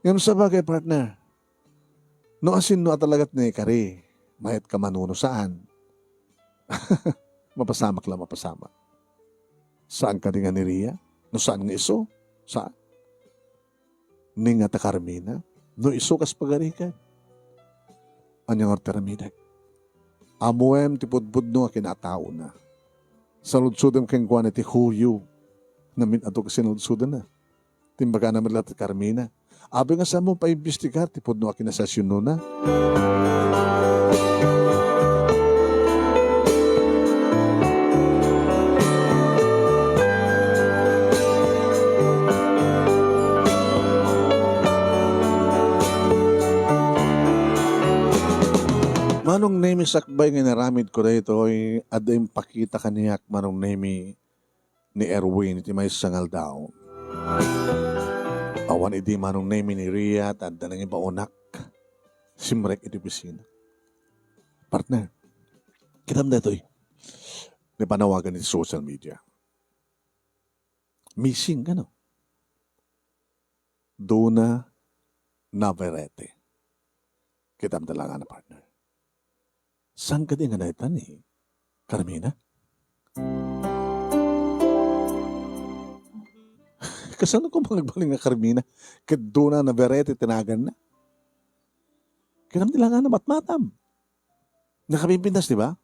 Yan sa bagay, partner. No asin no atalagat ni Kari, mayat ka manuno saan. Mapasamak lang mapasamak. Saan ka nga ni Ria? No saan nga iso? Saan? Ni nga ta Carmina? No iso kas pagarikan. Anyang arteramidag. Amuem ti pudpud no kinatao na. Saludsudan keng kuwan iti huyu. Namin ato kasi saludsudan na. Timbaga naman lahat Carmina. Abi nga sa mo paimbestigar ti pudno akinasasyon no na. Manong nemi sakbay nga naramid ko dito ay ada yung pakita kaniyak manong nemi ni Erwin iti may sangal daw. Awan iti manong nemi ni Ria at ada nang ibaunak. Simrek iti pisina. Partner, kitam na ito panawagan iti social media. Missing ka no? Dona Navarrete. Kitam talaga na partner. Saan ka din nga naitan ni Carmina? Kasano ko magbaling nga Carmina? Kaduna na Navarrete tinagan na. Kinam nila nga na matmatam. Nakapipintas, di ba?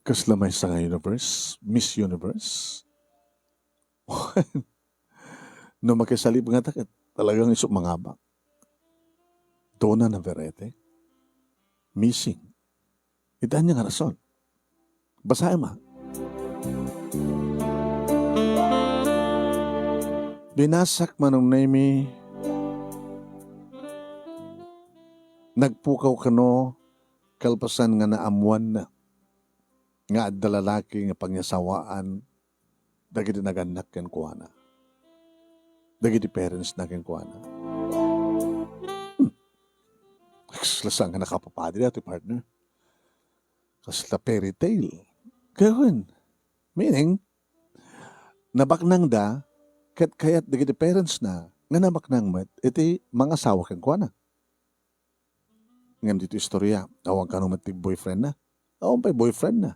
Kaslamay sa universe, Miss Universe. No makisalib nga takit, talagang isok mangabak. Dona Navarrete, missing. Itaan niya nga rason. Basahin mo. Binasak manong nemi, nagpukaw kano, kalpasan nga naamuan na, nga adda lalaki nga pangyasawaan, dagiti naganak ken kuana. Dagiti parents na ken kuana. Lasang nga nakapapadi na ito, partner. Kasla fairy tale. Gawin. Meaning, nabaknang da, kayat dagiti parents na, nga namak nang met, iti mga asawa kang kuana. Ngam dito istorya, awang ka naman tig boyfriend na. Awang pa'y boyfriend na.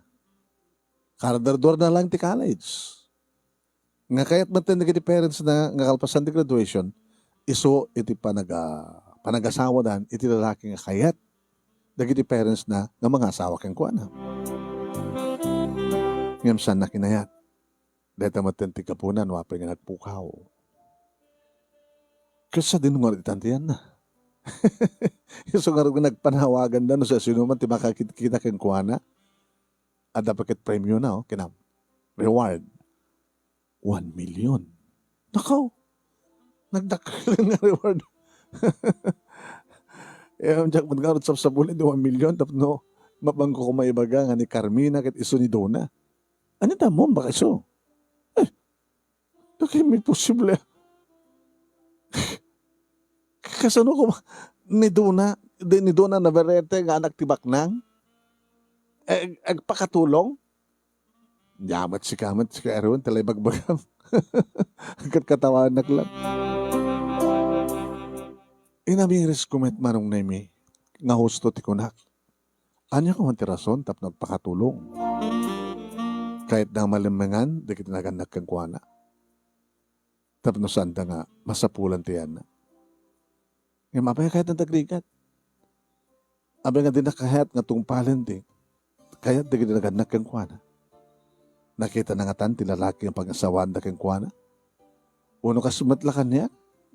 Karadardor na lang ti college. Nga kaya't matin iti parents na nga kalpasan ti graduation, iso iti panagasawa dan, iti lalaki nga kayat. Dagiti parents na nga mga asawa kang kuana. Ngam saan na kinayat. Dahil matin ti kapunan, wapay nga nagpukaw. Kasi din nga itantiyan na. So nga rin nagpanawagan na no sa sinuman ti makakita kang kuana. At dapat premyo na, kinam. Reward. 1 million. Nakaw. Nagdakal nga reward. Ang jak magkarot sa sabulin, 1 million. Tapos no, mabangko ko maibaga nga ni Carmina kat iso ni Dona. Ano ta mo? Baka iso? Okay, may posible. Kasano ko ni Dona Navarrete nga anak tibak nang agpakatulong. Yamat si Karon, talay bagbagam. Agkat katawan na lang. Inamiris kumet manong nemi nga husto ti kunak. Anya ko man ti rason tap nagpakatulong. Kahit na malimangan, di kita naganak kang kuana. Tap no sanda nga, masapulan ti yan na. Nga mapaya kahit ng tagrigat. Abay nga din nakahayat nga tungpalan di. Kaya di kita naganak kang kuana. Nakita na nga tan, ti lalaki ang pag-asawan da kang kuana. Uno ka sumatlakan niya,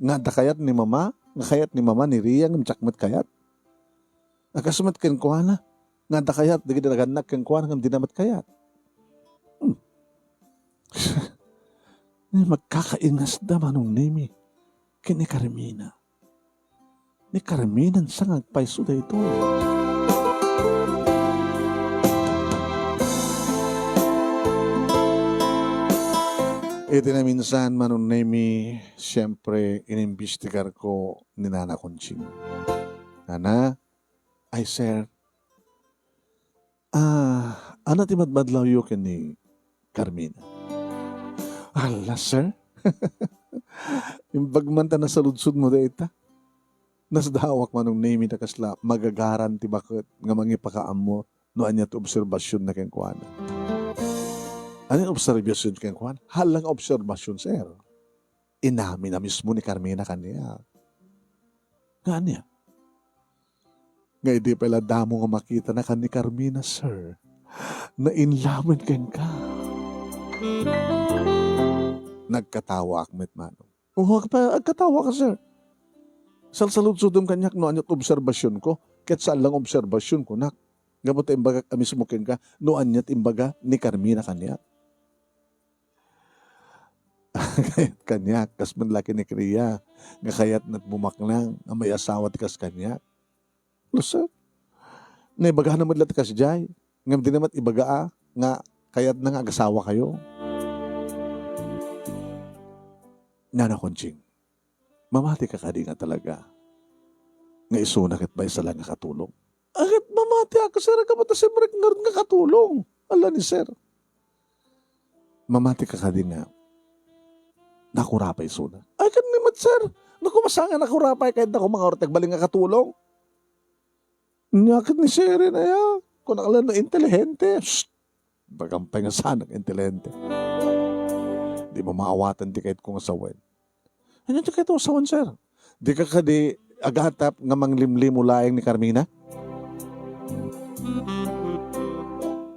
nga da kayat ni mama, nga kayat ni mama ni Riang, ng tsakmat kayat. Nakasumat kang kuana, nga da kayat, di kita naganak kang kuana, nga dinamat kayat. Magkakaingas da manong nimi, kini Carmina. Ni Carmina sa ngagpaiso da ito. Ito na minsan, manong nemi, siyempre, inimbestigar ko ni Nana Conching. Nana, ay sir, ano ti madmadlaw yu ni Carmina? Ala, sir? Imbagmanta na sa ludsud mo da ita. Nasdawak manong nemi na kasla, magagaran ti bakit nga mangipakaam mo no anya ti obserbasyon na keng kuana. Ano yung obserbasyon keng kuana? Halang obserbasyon, sir. Inamin na mismo ni Carmina kaniya. Nga niya? Nga hindi pala damo nga makita na kan ni Carmina, sir. Na inlaman keng ka. Nagkatawa akmet manong. Agkatawa ka, sir. Salsaludsudom kanyak no anyat obserbasyon ko. Ket saan lang obserbasyon ko, nak. Gamot imbaga mismo ken ka, no anyat imbaga ni Carmina kanyak. Kayat kanyak, kas man laki ni Kriya, nga kayat nat bumaklang, nga may asawa ti kas kanyak. Lusa, na ibaga naman lahat kas jay, nga di naman ibaga nga kayat na nga agasawa kayo. Nana Conching, mamati ka kadi nga talaga. Nga isunak at ba isa lang nga katulong? Agad mamati ako, sir, kamata si Marek nga katulong. Ala ni sir. Mamati ka kadi nga. Nakurapay suna. Ay, kanimad, sir. Nakumasangan nakurapay kahit na mga ortag baling nga katulong. Nyakit ni sir na ya. Kung nakalan na intelihente. Shhh. Bagampay nga sana intelihente. Di mo maawatan di kahit kung asawan. Ano di kahit asawan, sir? Di ka kadi agatap nga manglimlim ulayang ni Carmina?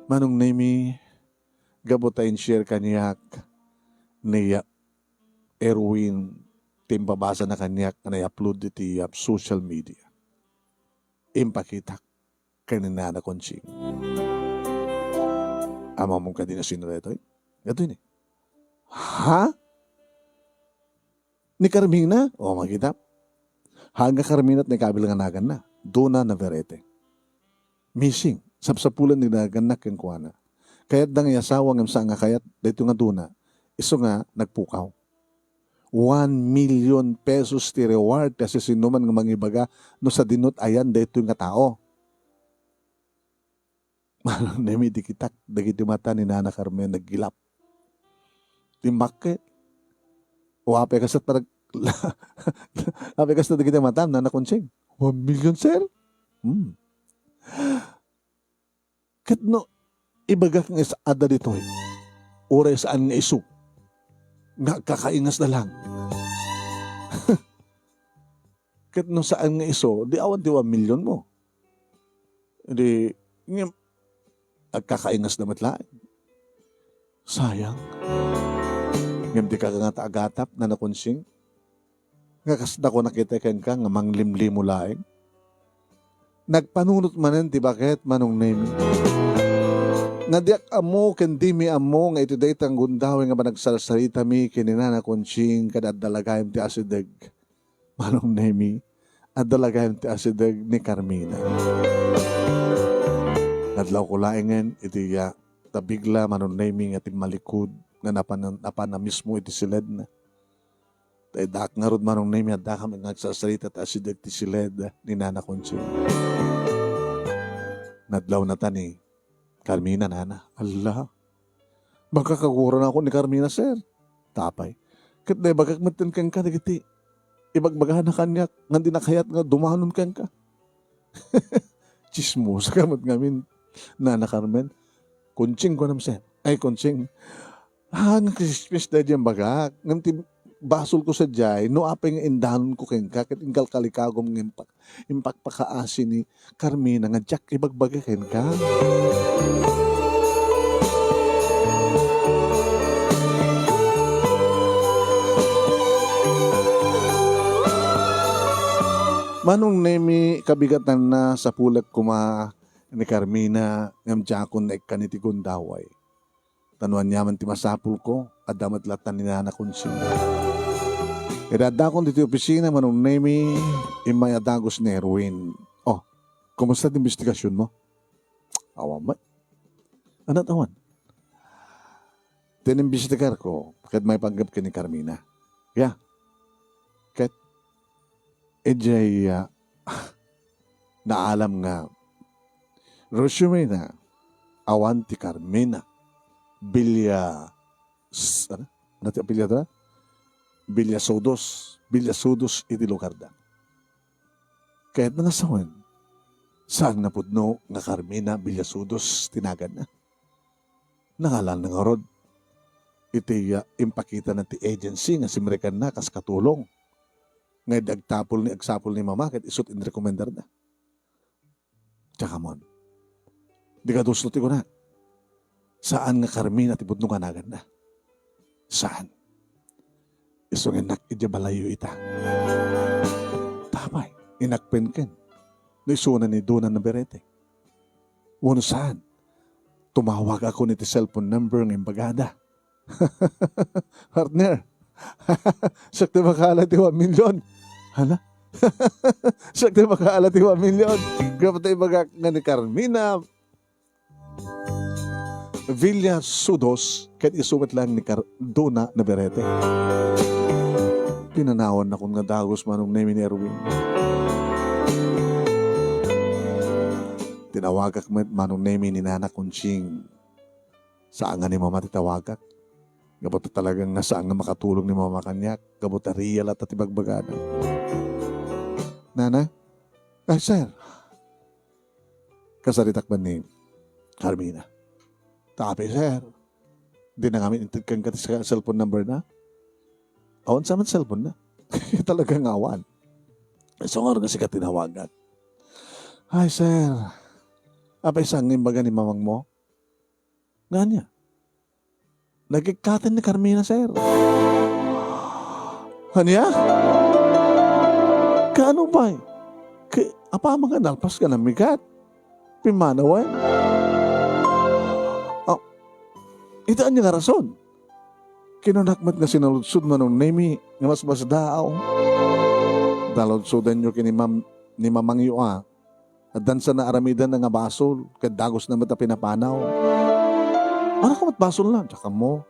Manong nemi, gabotayin share kanyak niya Erwin timbabasa na kanyak na i-upload iti social media. Impakitak kanina na Conching. Ama mong kadina sinureto eh. Gato yun eh. Ha? Ni Carmina? O makita. Hanga Carmina at nakabilanganagan na. Dona Navarrete. Missing. Sapsapulan ni naganak yung kuwana. Kaya't dang yasawa ng sa nga kayat dito nga duna. Iso nga nagpukaw. 1 million pesos ti reward kasi sinuman nga mangibaga no sa dinot ayan dito nga tao. Nemi dikitak dagiti mata ni Nana Carmen naggilap. Timbakit. Wape kasat parang Apekas na kita matam na nakonsing. 1 million, sir? Kat no, ibagak nga sa ada dito eh. Oras saan nga isu. Nga kakaingas na lang. Kat no saan nga iso, di awan di 1 million mo. Di, kakaingas na matlaan. Sayang. Ngam di ka nga taagatap na nakonsing. Nga kasda ko nakita ka nga manglimli mo laing. Nagpanunot manen ti bakit manong name. Nadiak amo kendi mi amo nga ito day tang gundaw nga ba nagsalsalita mi kinina na konsing kad dalagayem ti asideg. Manong name at dalagayem ti asideg ni Carmina. Nadlaw ko laingen iti tabigla manong name nga ti malikod nga napan na mismo iti siled na. Tay dak nga rod manong name at dak kami nagsasalita ti asideg ti siled ni Nana Konsing. Nadlaw na tani Carmina, nana. Allah. Magkakaguran ako ni Carmina, sir. Tapay. Kat na bagagmatan kang ka, nagiti. Ibagbagahan na kanya, nga di nakayat nga, dumanon kang ka. Chismosa ka mat ngamin, Nana Carmen. Kunsing ko nam, sir. Ay, kunsing. Nagkisispis na dyan bagak. Nganti basol ko sa jay, no apay nga indanon ko kang ka, kat ingkal kalikagom ng impakpakaasi ni Carmina, nga jak ibagbaga kang ka. Manong nemi kabigatan na sa pulag kuma ni Carmina ngam jakon na ikaniti gundaway. Tanuan niyaman ti masapul ko, adamat latan ni Nana Konsing. Idadakon dito opisina manong nemi imay adagos ni Erwin. Oh, kumusta din investigasyon mo? Awam ba? Ano tawan? Tinimbestigar ko, kahit may panggap ka ni Carmina. Yeah. Kahit ejay naalam nga resume na awan ti Carmina Bilya ano ti apelyido na? Bilyasudos iti lugar da. Kahit na nasawan saan napudno nga Carmina Bilyasudos tinagan na. Nangalan nga rod iti impakita na ti agency nga simrekan na kas katulong nga agsapol ni mama ket isut in recommender na. Tsaka mon. Di ka duslo ti ko na. Saan nga Carmina ti budno kanagan na? Saan? Iso nga nakidya ita. Tapay, inakpen ken. No isuna ni Duna na berete. Wano saan? Tumawag ako ni ti cellphone number ng imbagada. Partner, sakti makala ti 1 million. Hala? Sakti makala ti 1 million. Kapatay bagak nga ni Carmina Villasudos ket isuwat lang ni Duna na berete. Pinanawan na kung nga dagos manong name ni Erwin. Tinawagak manong name ni Nana Konsing. Saan nga ni mama titawagak? Gabot talagang nga saan nga makatulong ni mama kanyak. Gabot na real at ibagbagana. Nana? Ay, sir. Kasaritak ba ni Carmina? Tapi, sir. Di na kami intigkan ka sa cellphone number na. Awan sa man cellphone na. Talagang awan. So nga rin kasi ka tinawagan. Ay, sir. Apay isang imbaga ni mamang mo? Nga niya. Nagkikatan ni Carmina, sir. Hanya? Kaano ba? Apa mga nalpas ka ng migat? Pimanawan? Itaan niya nga rason. Kinunakmat nga sinaludsud manong nemi nga mas daaw. Dalodsudan nyo kini ni mamang yua. At dansa na aramidan na nga basol. Kadagos na mata pinapanaw. Ano ka mat basol lang? Tsaka mo.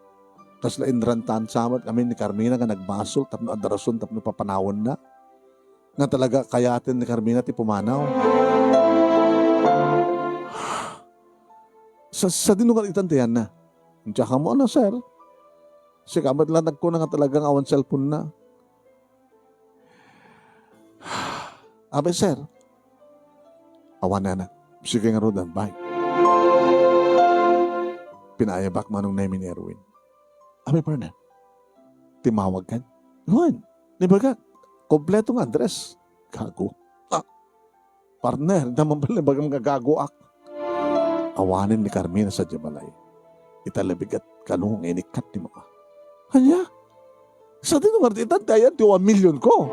Tas la inrantan samat kami ni Carmina nga nagbasol. Tapno adarason, tapno papanawon na. Nga talaga kayatin ni Carmina ti pumanaw. Sa dinungal itantiyan na. Tsaka mo, ano, sir? Si kamat lang ko na nga talagang awan cellphone na. Abay, sir. Awan na na. Sige nga rodan, bye. Pinayabak manong namin ni Erwin. Abay, partner. Timawag kan. Juan, di ba ka? Kompletong address. Gago. Partner, naman pala bagang gagago ak. Awanin ni Carmina sa Jabalay. Italabigat kanong inikat ni mga. Kanya? Sa tinungar di itandayan, 1 million ko.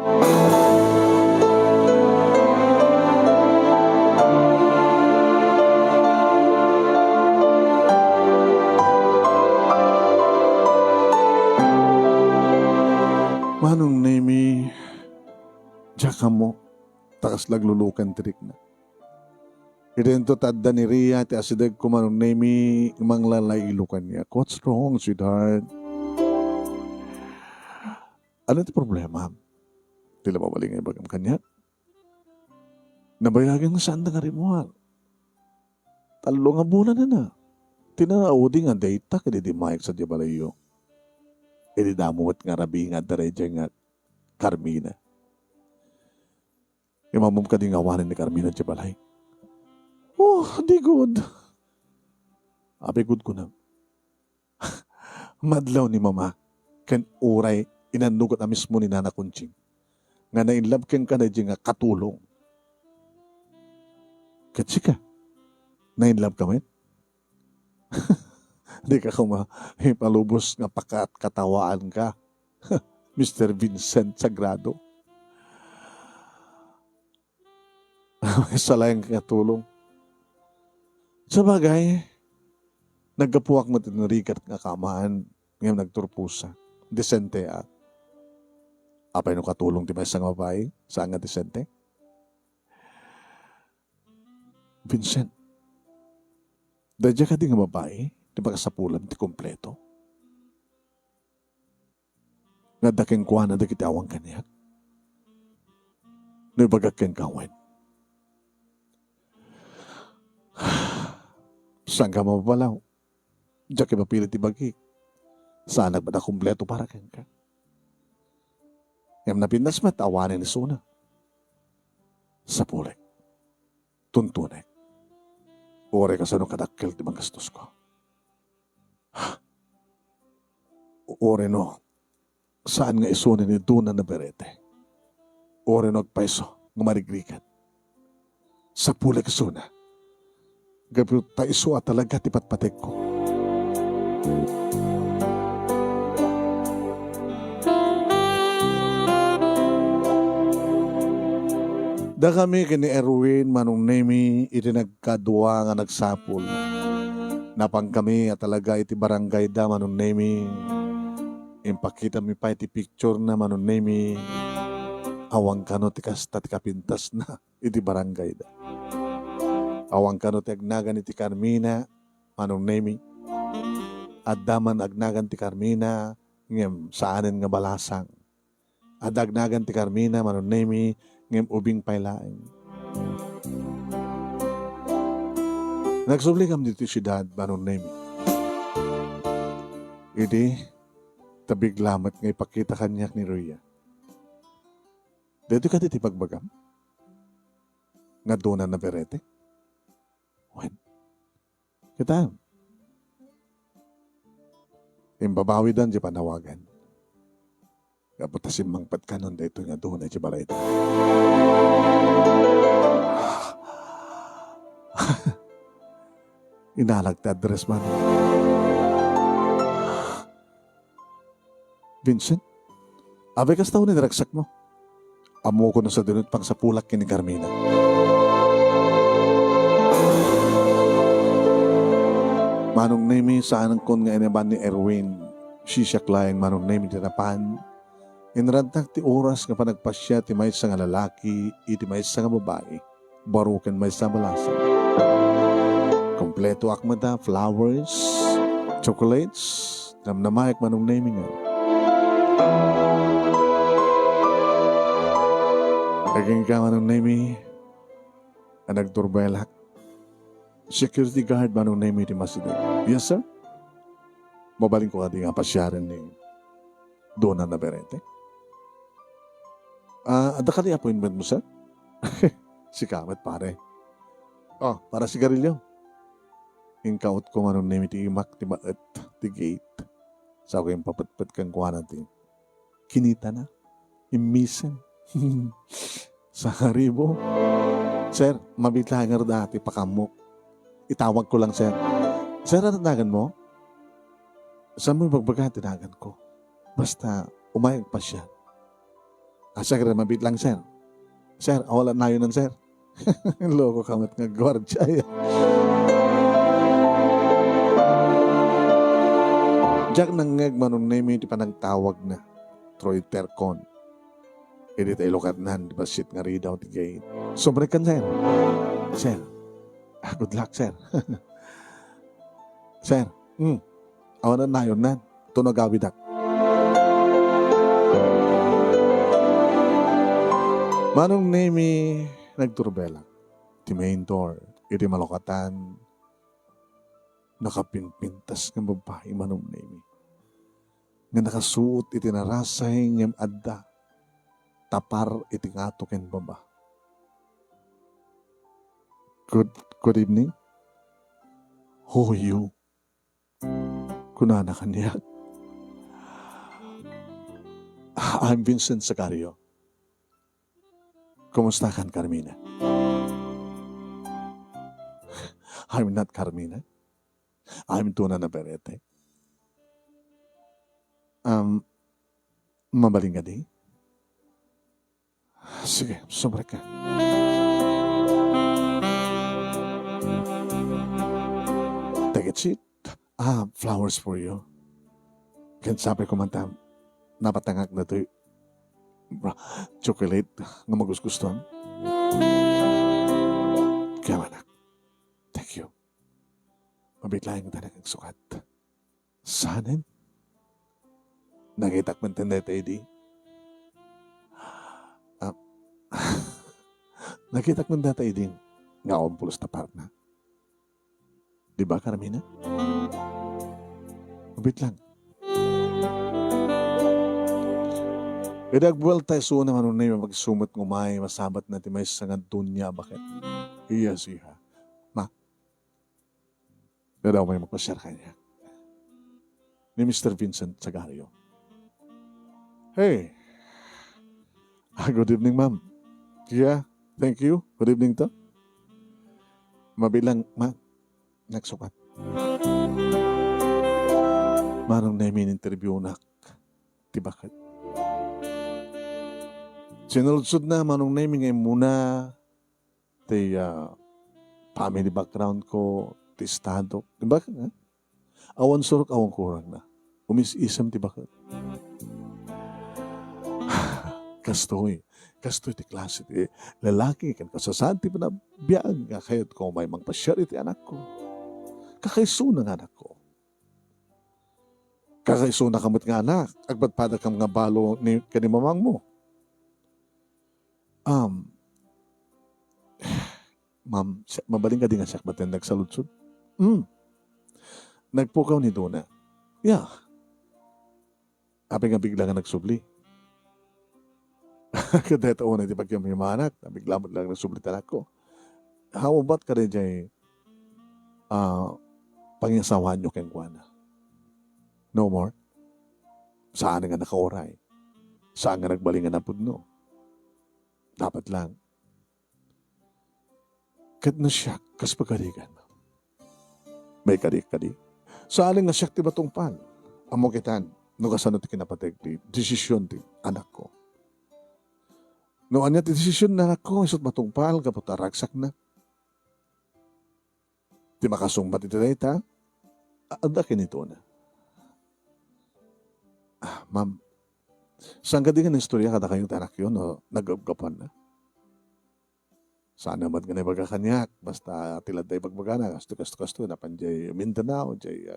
Manong nemi, jaka mo, takas laglulukan tirik na. Idento tadda ni Ria, ti asidag ko manong nemi, imang lalailukan niya. What's wrong, sweetheart? Ano ito problema? Tila mabaling ay bagam kanya? Nabayagan nga saan na nga rin mo. Talo nga bulan na na. Tinaudi nga data ka di mayag sa Diabalayo. Edi damuot nga rabi nga daredya nga Carmina. Imamom ka di ngawanin ni Carmina at Jabalay. Oh, di good. Abi good ko na. Madlaw ni mama. Kan uray inanugot na mismo ni Nana Kunching. Nga nainlove ken ka na di nga katulong. Katsika. Nainlove ka men? Di ka palubos nga pakat katawaan ka. Mr. Vincent Sagrado. May salayang katulong. Sa bagay, nagkapuak mo tinurikat nga kamaan ngayon nagturpusa. Desente apay no katulong ti may isang babae saan nga desente? Vincent, dadya ka di nga babae di ba kasapulan ti kompleto? Nga daking kuha na dagiti awang kaniyak? Nabagak ken kawen. Saan ka mapapalaw? Diyan ka mapilit ti bagi. Saan nagbada kompleto para ken ka? Ngam napindas mat awanin ni Suna. Sa pulek. Tuntunek. Ore ka sa nung kadakkel ti magastos ko. Ore no, saan nga isunin ni Duna na berete? Ore no agpaiso, nga marigrikan. Sa pula kasuna, gabi ta iso at talaga tipatpatek ko. Da kami kini Erwin manong nemi iti nagkadua nga nagsapul. Napang kami at talaga iti barangay da manong nemi. Impakita mi pa iti picture na manong nemi. Awang kano ti kasta ti kapintas na iti barangay da. Awang kano ti agnagan iti Carmina manong nemi. Addaman agnagan ti Carmina ngem saanen nga balasang. Adagnagan ti Carmina manong nemi ngem ubing pailaeng. Nagsubli kam dito siyudad manong nemi. Idi, tabig lamat nga ipakita kanyak ni Ria. Dito ka diti pagbagam? Nga doon na berete? When? Kita. Imbabawi dan di panawagan. Kaputasin mangpat ka nun dito nga doon na di balay. Inalag ta address man. Vincent, abay kas tao ni dragsak mo. Amo ko na sa dunod pang sa pulak kini Carmina. Manong nemi saan ang kon nga inaban ni Erwin. Siyak layang manong nemi tinapan. Inradnak ti oras nga panagpasya ti may nga lalaki, iti may nga babae, barukan may sa malasa. Kompleto akmada, flowers, chocolates, namnamayak manong naming nga. Kaging ka manong nami, ang nagturbelak. Security guard manong nami ti masidag. Yes, sir? Mabaling ko ka di nga pasyaran ni Dona na Berete. Ada ka di appointment mo, sir? Si Kamat pare. Oh, para sigarilyo. Ingkaut ko nga nung name ti imak ti maet ti gate. Sa ko yung papatpat kang kuha natin. Kinita na. Imisan. Sa haribo. Sir, mabitlangar dati pakamok. Itawag ko lang, sir. Sir, ano tinagan mo? Saan mo yung bagbaga tinagan ko? Basta, umayag pa siya. Sir, mabit lang, sir. Sir, wala na yun, sir. Loko kamat nga gwardya. Jack nangeg manong name iti panang tawag na Troy Tercon. Hindi tayo lokatnan, di ba shit nga rin daw ti gate. Sobre kan, sir. Sir, good luck, sir. Sir, awanan na yun na. Tunog awidak. Manong name nagturbela. Ti main door, iti malokatan. Nakapinpintas ng babae manong name. Nga nakasuot iti narasay ngem adda. Tapar iti ngato ken baba. Good evening. Who are you? Kunana kanya. I'm Vincent Sagario. Kumusta kan, Carmina? I'm not Carmina. I'm Tuna Navarrete. Mabaling ka di? Sige, sobra ka. Take a seat. Flowers for you. Kaya sabi ko man napatangak na ito chocolate nga magusgustuhan. Kaya manak, thank you. Mabitlayan ko talagang sukat. Sanin? Nakitak man tinday tayo di. Nakitak man tayo din. Nga akong pulos na partner. Di ba, Carmina? Mabit lang. Idagbuel tayo so naman na yung magsumot ngumay, masabat natin may sangan dunya. Bakit? Iya siya. Ma. Dadaw may magpasyar kanya. Ni Mr. Vincent Sagario. Hey. Good evening, ma'am. Yeah, thank you. Good evening to. Mabilang, ma. Nagsukat. Manong na yung interview na. Di bakit? Sinuludsod na manong naming ngayon muna ti family background ko, ti estado. Diba? Awan surok, awan kurang na. Umis-isam, diba? Kastoy. Kastoy ti klase ti lalaki kan kasasanti pa na biyag nga kayat ko may magpasyar iti anak ko. Kakaiso ng anak ko. Kakaiso na kamot nga anak. Agbatpada kam nga balo ni kanimamang mo. Ma'am, mabaling ka din nga siya batin nagsaludsod? Nagpukaw ni Dona. Yeah. Api nga bigla nga nagsubli. Kada ito na di pagkiyam yung mga anak, bigla mo lang nagsubli tanak ko. How about ka rin dyan panginsawan nyo keng kuwana? No more? Saan nga nakaoray? Saan nga nagbalingan na pudno? Dapat lang. Kat na siya, kas pagkarigan. May karik-kari. Sa aling nga siya ti batong pan. Amo kitan, no kasano ti kinapatig ti desisyon ti anak ko. No anya ti desisyon na anak ko, isot batong pan, kapot aragsak na. Ti makasumbat iti dayta, ada kinito na. Ma'am, saan ka din nga istorya kada kayong tanak yun o nagagapan na? Sana man ka na kanyak, basta tilad tayo pagbagana, kasto na panjay Mindanao, jay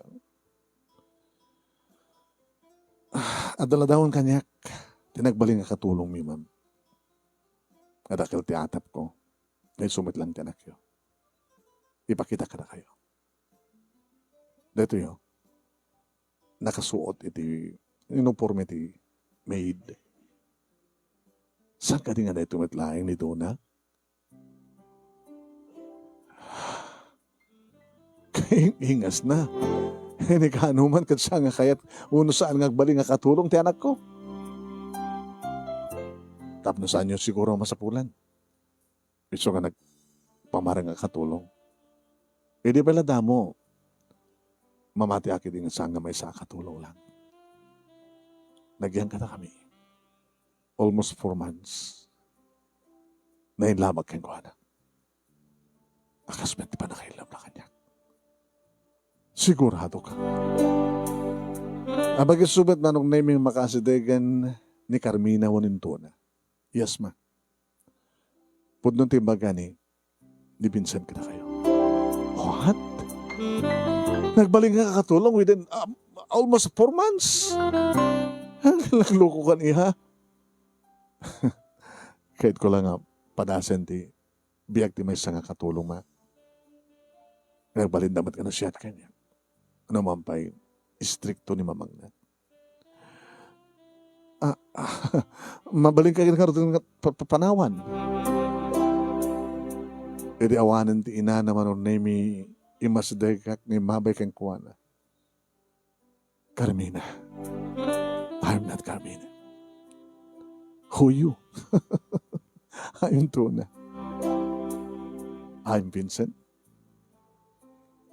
adaladawon kanyak, tinagbaling nga katulong mi, ma'am. Adakil ti atap ko, dahil sumit lang tiyanak yun. Ipakita ka na kayo. Dito yun, nakasuot iti uniforme ti maid. Saan ka din nga na itumitlaing ni Dona? Ingas na. Hindi ka anuman kat siya nga kayat uno saan nga bali nga katulong ti anak ko. Tapno saan nyo siguro masapulan. Iso nga nagpamarang nga katulong. E di pala damo, mamati aki din nga may sa katulong lang. Nagyan ka na kami. Almost 4 months. Nainlamag kang kuha na. Akasmet pa nakailam na kanya. Sigurado ka. Abag isubat na nung naming makasidegan ni Carmina Wanintuna. Yes, ma. Pudnon timbaga ni Vincent ka na kayo. What? Nagbaling nga kakatulong within almost 4 months. Nagloko ka niya. Kahit ko lang padasen ti biyak ti may nga katulong ma. Nagbalin damat ka na siya at kanya. Ano mampay, istrikto ni mamang na. Mabaling ka karoon ng panawan. Edi awanan ti ina naman o nemi imasdegak ni mabay kang kuwana. Carmina. I'm not Carmina. Who you? I'm Tuna. I'm Vincent.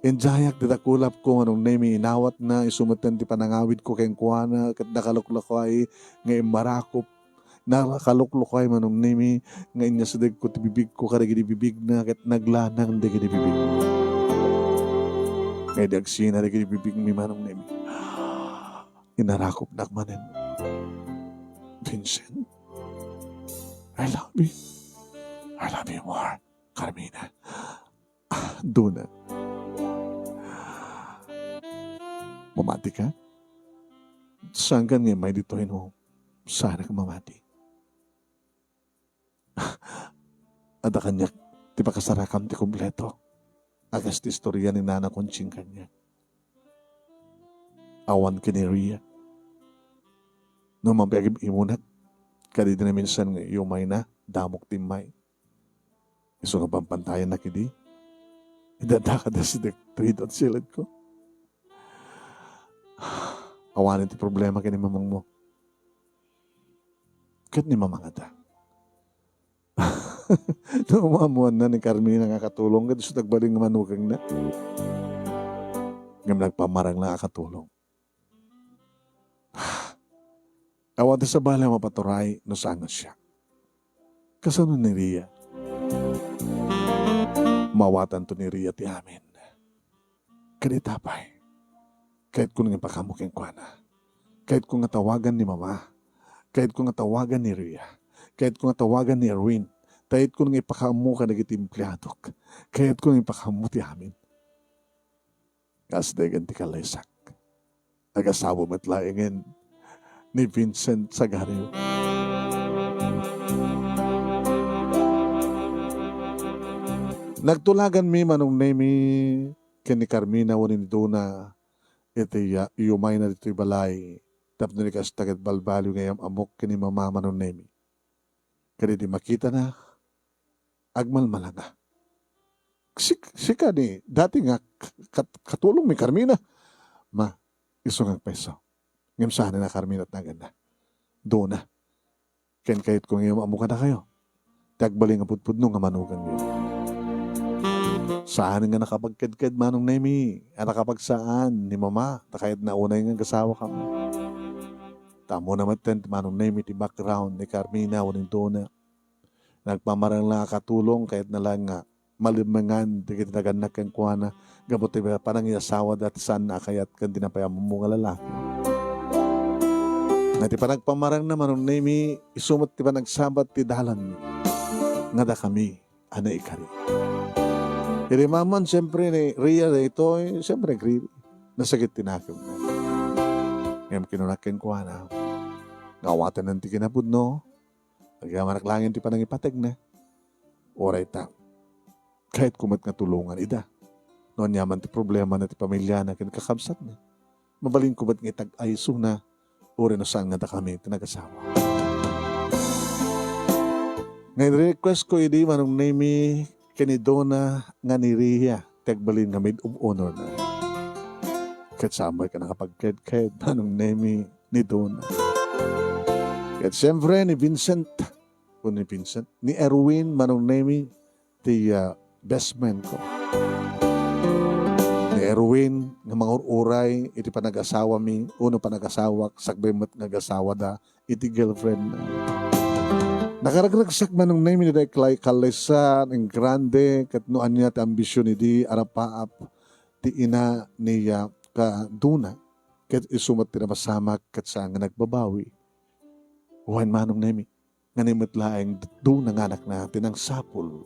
Injayak ditakulap ko anong nemi inawat na isumatan ti panangawid ko kayong kuwana kat nakaluklakay nga imbarakop nakaluklakay manong nemi nga inyasadag ko ti bibig ko karagidi bibig na kat naglanang di gidi bibig ko. Ngay dagsina di gidi bibig mi manong nemi. Inarakop nakmanen. Vincent, I love you. I love you more, Carmina. Duna. Mamati ka? Saan ka nga may ditoin mo? Sana ka mamati. Ada kanya, di ba kasarakam ti kompleto? Agas ti istorya ni Nana Conching kanya. Awan ka ni Ria. No mabagim imunat, kadidi na minsan nga yumay na, damok timay. Iso nga pampantayan na kidi. Idadaka na si Dek 3 silid ko. Awanin ti problema kini mamang mo. Kat ni mamang ata. Numamuan na ni Carmina nga katulong. Kat so tagbaling nga manugang na. Ngam nagpamarang na katulong. Awan ti sa bala mapaturay no sangat siya. Kasano ni Ria? Mawatan to ni Ria ti amin. Kaditapay. Kahit kung nga pakamuking kwa na. Kahit kung nga tawagan ni Mama. Kahit kung nga tawagan ni Ria. Kahit kung nga tawagan ni Erwin. Kahit kung nga ipakamu ka nagitimplyadok. Kahit kung nga ipakamu ti amin. Kasdegan ti kalaysak. Nagasawa matlaingin ni Vincent Sagario. Nagtulagan mi manong nemi kini Carmina Wanintuna iti yumay na dito'y balay. Tapos nilikas tagat balbalyo ngayam amok kini Mama manong nemi. Kaya di makita na agmal malanga. Sika ni dati nga katulong mi Carmina. Ma, iso nga peso. Ngam sana na Carmina at naganda. Doon na. Ken kahit kung ngayam amok na kayo. Tagbali nga pudpud nga manugan niyo. Saan nga nakapagkadkad manong nemi? Nakapagsaan ni Mama? Takayad na unay nga gasawa ka mo. Tamo naman tent manong nemi ti background ni Carmina Wanintuna. Nagpamarang lang katulong kahit na lang nga malimangan digit naganak kang kuha na gabot ti parang iasawa dati saan na kayat kan dinapayam mo nga lalaki. Nga ti panagpamarang na manong nemi isumot ti panagsabat ti dalan nga da kami ana ikari. Iri maman, siyempre, Ria na ito, siyempre, nasagit tinakam na. Ngayon, kinunakin ko na. Ngawatan ng tikinapod, no? Nagkamanaklangin ti panangipatag na. Oray ta. Kahit kumat nga tulungan, ida. Noon yaman ti problema na ti pamilya na kinakabsat na. Mabaling kumat nga itag-ayso na. Oray no saan nga da kami, tinag-asawa. Ngayon, request ko, idi, manong name kini Dona nga ni Ria tagbalin nga maid of honor na. Kat samay ka nakapagked-ked, manong nemi ni Donna. Kat siyempre ni Vincent, ni Erwin, manong nemi, ti best man ko. Ni Erwin, nga mga uray, iti panag-asawa mi, uno panag-asawak, sagbemot nag-asawa da, iti girlfriend na. Nakaragragsak manong nemi ni day kalesan, ang grande, kat noan niya ti ambisyon ni di arapaap, ti ina niya ka Duna, kat isumat ti masamak, kat sa nga nagbabawi. Huwan manong nemi, nga nimot laeng Duna nga anak natin ang sapul,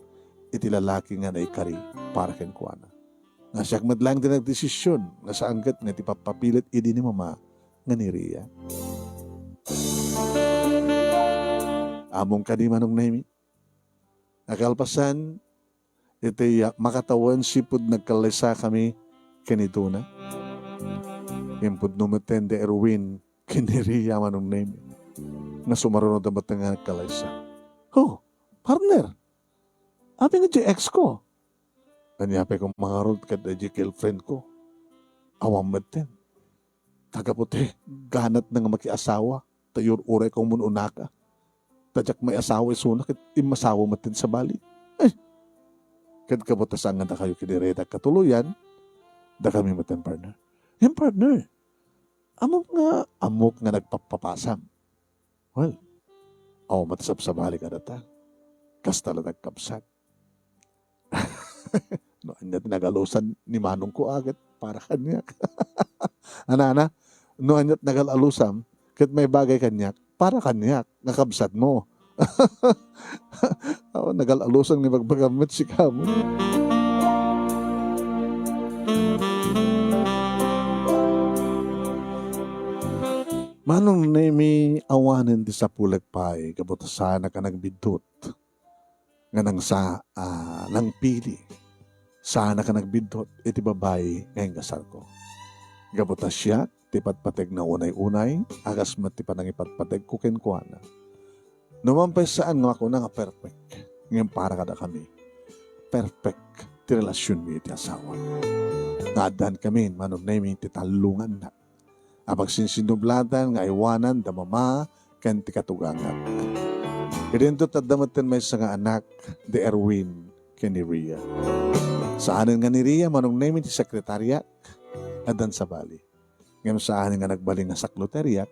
iti lalaki nga naikari para ken kuana. Nga siyak madlang din ang desisyon, nga sa anggat nga ti papapilit idi ni mama, nga ni Ria. Among kadi manong nemi. Nakalpasan, iti makatawan sipud nagkalisa kami kanituna. Impud numeten de Erwin kiniriya manong nemi. Nga sumarunod ang batang nagkalisa. Oh, partner. Abi nga ex ko. Kanyapay kong mga rod kada girlfriend ko. Awang maten. Tagaputi, ganat na nga makiasawa. Tayor uray kong mununaka. Tadyak may asawa isunak at imasawa matin sa bali. Ay, kad kabutasan nga kayo kinireta katuluyan, da kami matin partner. Yung partner, amok nga nagpapapasam. Well, matasap sa bali ka data. Kastala nagkapsat. No, hindi nagalusan ni manong ko agad para kanyak. Ana, no, hindi nagalusam, kat may bagay kanyak, para kanyak, nakabsat mo. Nagalalusan ng magbagamit si Kamo. Manong nemi awanin di sa pulagpay, kabuta sana ka nagbidot. Nga nang nang pili. Sana ka nagbidot, iti babae ngayong gasal ko. Gabuta siya, tipatpateg na unay-unay, agas matipan ang ipatpateg ko kenkuana. Numampay saan nga ako na nga perfect. Ngayon para kada kami. Perfect ti relasyon mi iti asawa. Nadaan kami, manong nemi, ti talungan na. Apag sinsinublatan nga iwanan, damama, ken ti katugangan. Idento tadamatan may sa nga anak, de Erwin, ken ni Ria. Saanin nga ni Ria, manong nemi, ti sekretariat, adan sa bali. Ngayon saan nga nagbaling na sakloteriat,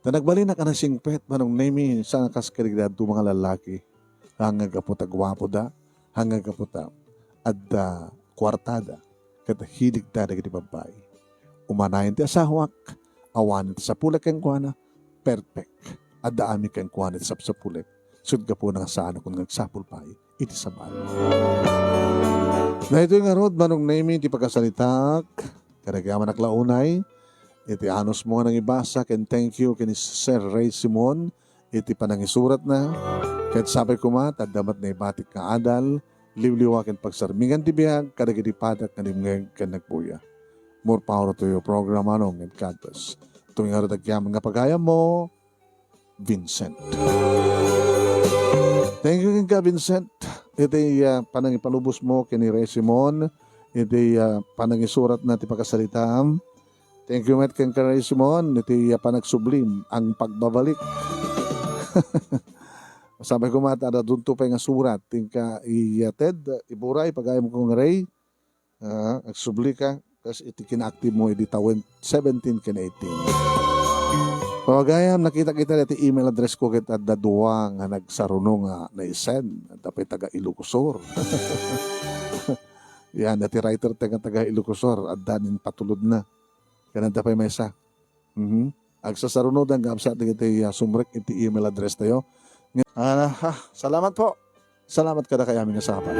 na nagbaling na ka na singpet, manong nemi, sa kaskaligdad do mga lalaki, hanggang kaputa gwapo da, hanggang kaputa, adda kwartada, kata hilig da na babae. Umanayin ti asawak, awanin ti sa pulak keng kuana, perfect, adda ami keng kuana ti sapsapulik, sud ka po nga saan kung nagsapul pa, iti sa bali. Na ito nga rod, manong nemi, ti pagkasalitak, karagaman naklaunay, iti anos mo nga nang ibasa, ken thank you, ken Sir Ray Simon, iti panangisurat na, kahit sabi ko tadamat na ibatik ka adal, liwliwa ken pagsarmingan ti biyag, kadagiti padak nga dimngeg ken nagpuya. More power to your program, anong, and God bless. Ito nga rod agyaman nga pagaya mo, Vincent. Thank you ka, Vincent. Iti panangipalubos mo ken Ray Simon, iti panangisurat na ti pagkasalitam. Thank you, Matt Ray Simon. Iti panagsublim ang pagbabalik. Sabi ko ada dunto pa nga surat. Tingka Ted, iburay, pagayam kong Ray. Agsubli ka. Tapos iti kinaktive mo, iti tawin 17 ken 18. Pagayam, nakita kita iti email address ko kita daduwa nga nagsarunong nga na-send. Dapat taga Ilocosur. Yan, iti writer taga Ilocosur. At danin patulod na. Kananda pa may isa. Agsasarunod ang gabsa iti sumrek iti email address tayo. Salamat po. Salamat kada kay aming asapan.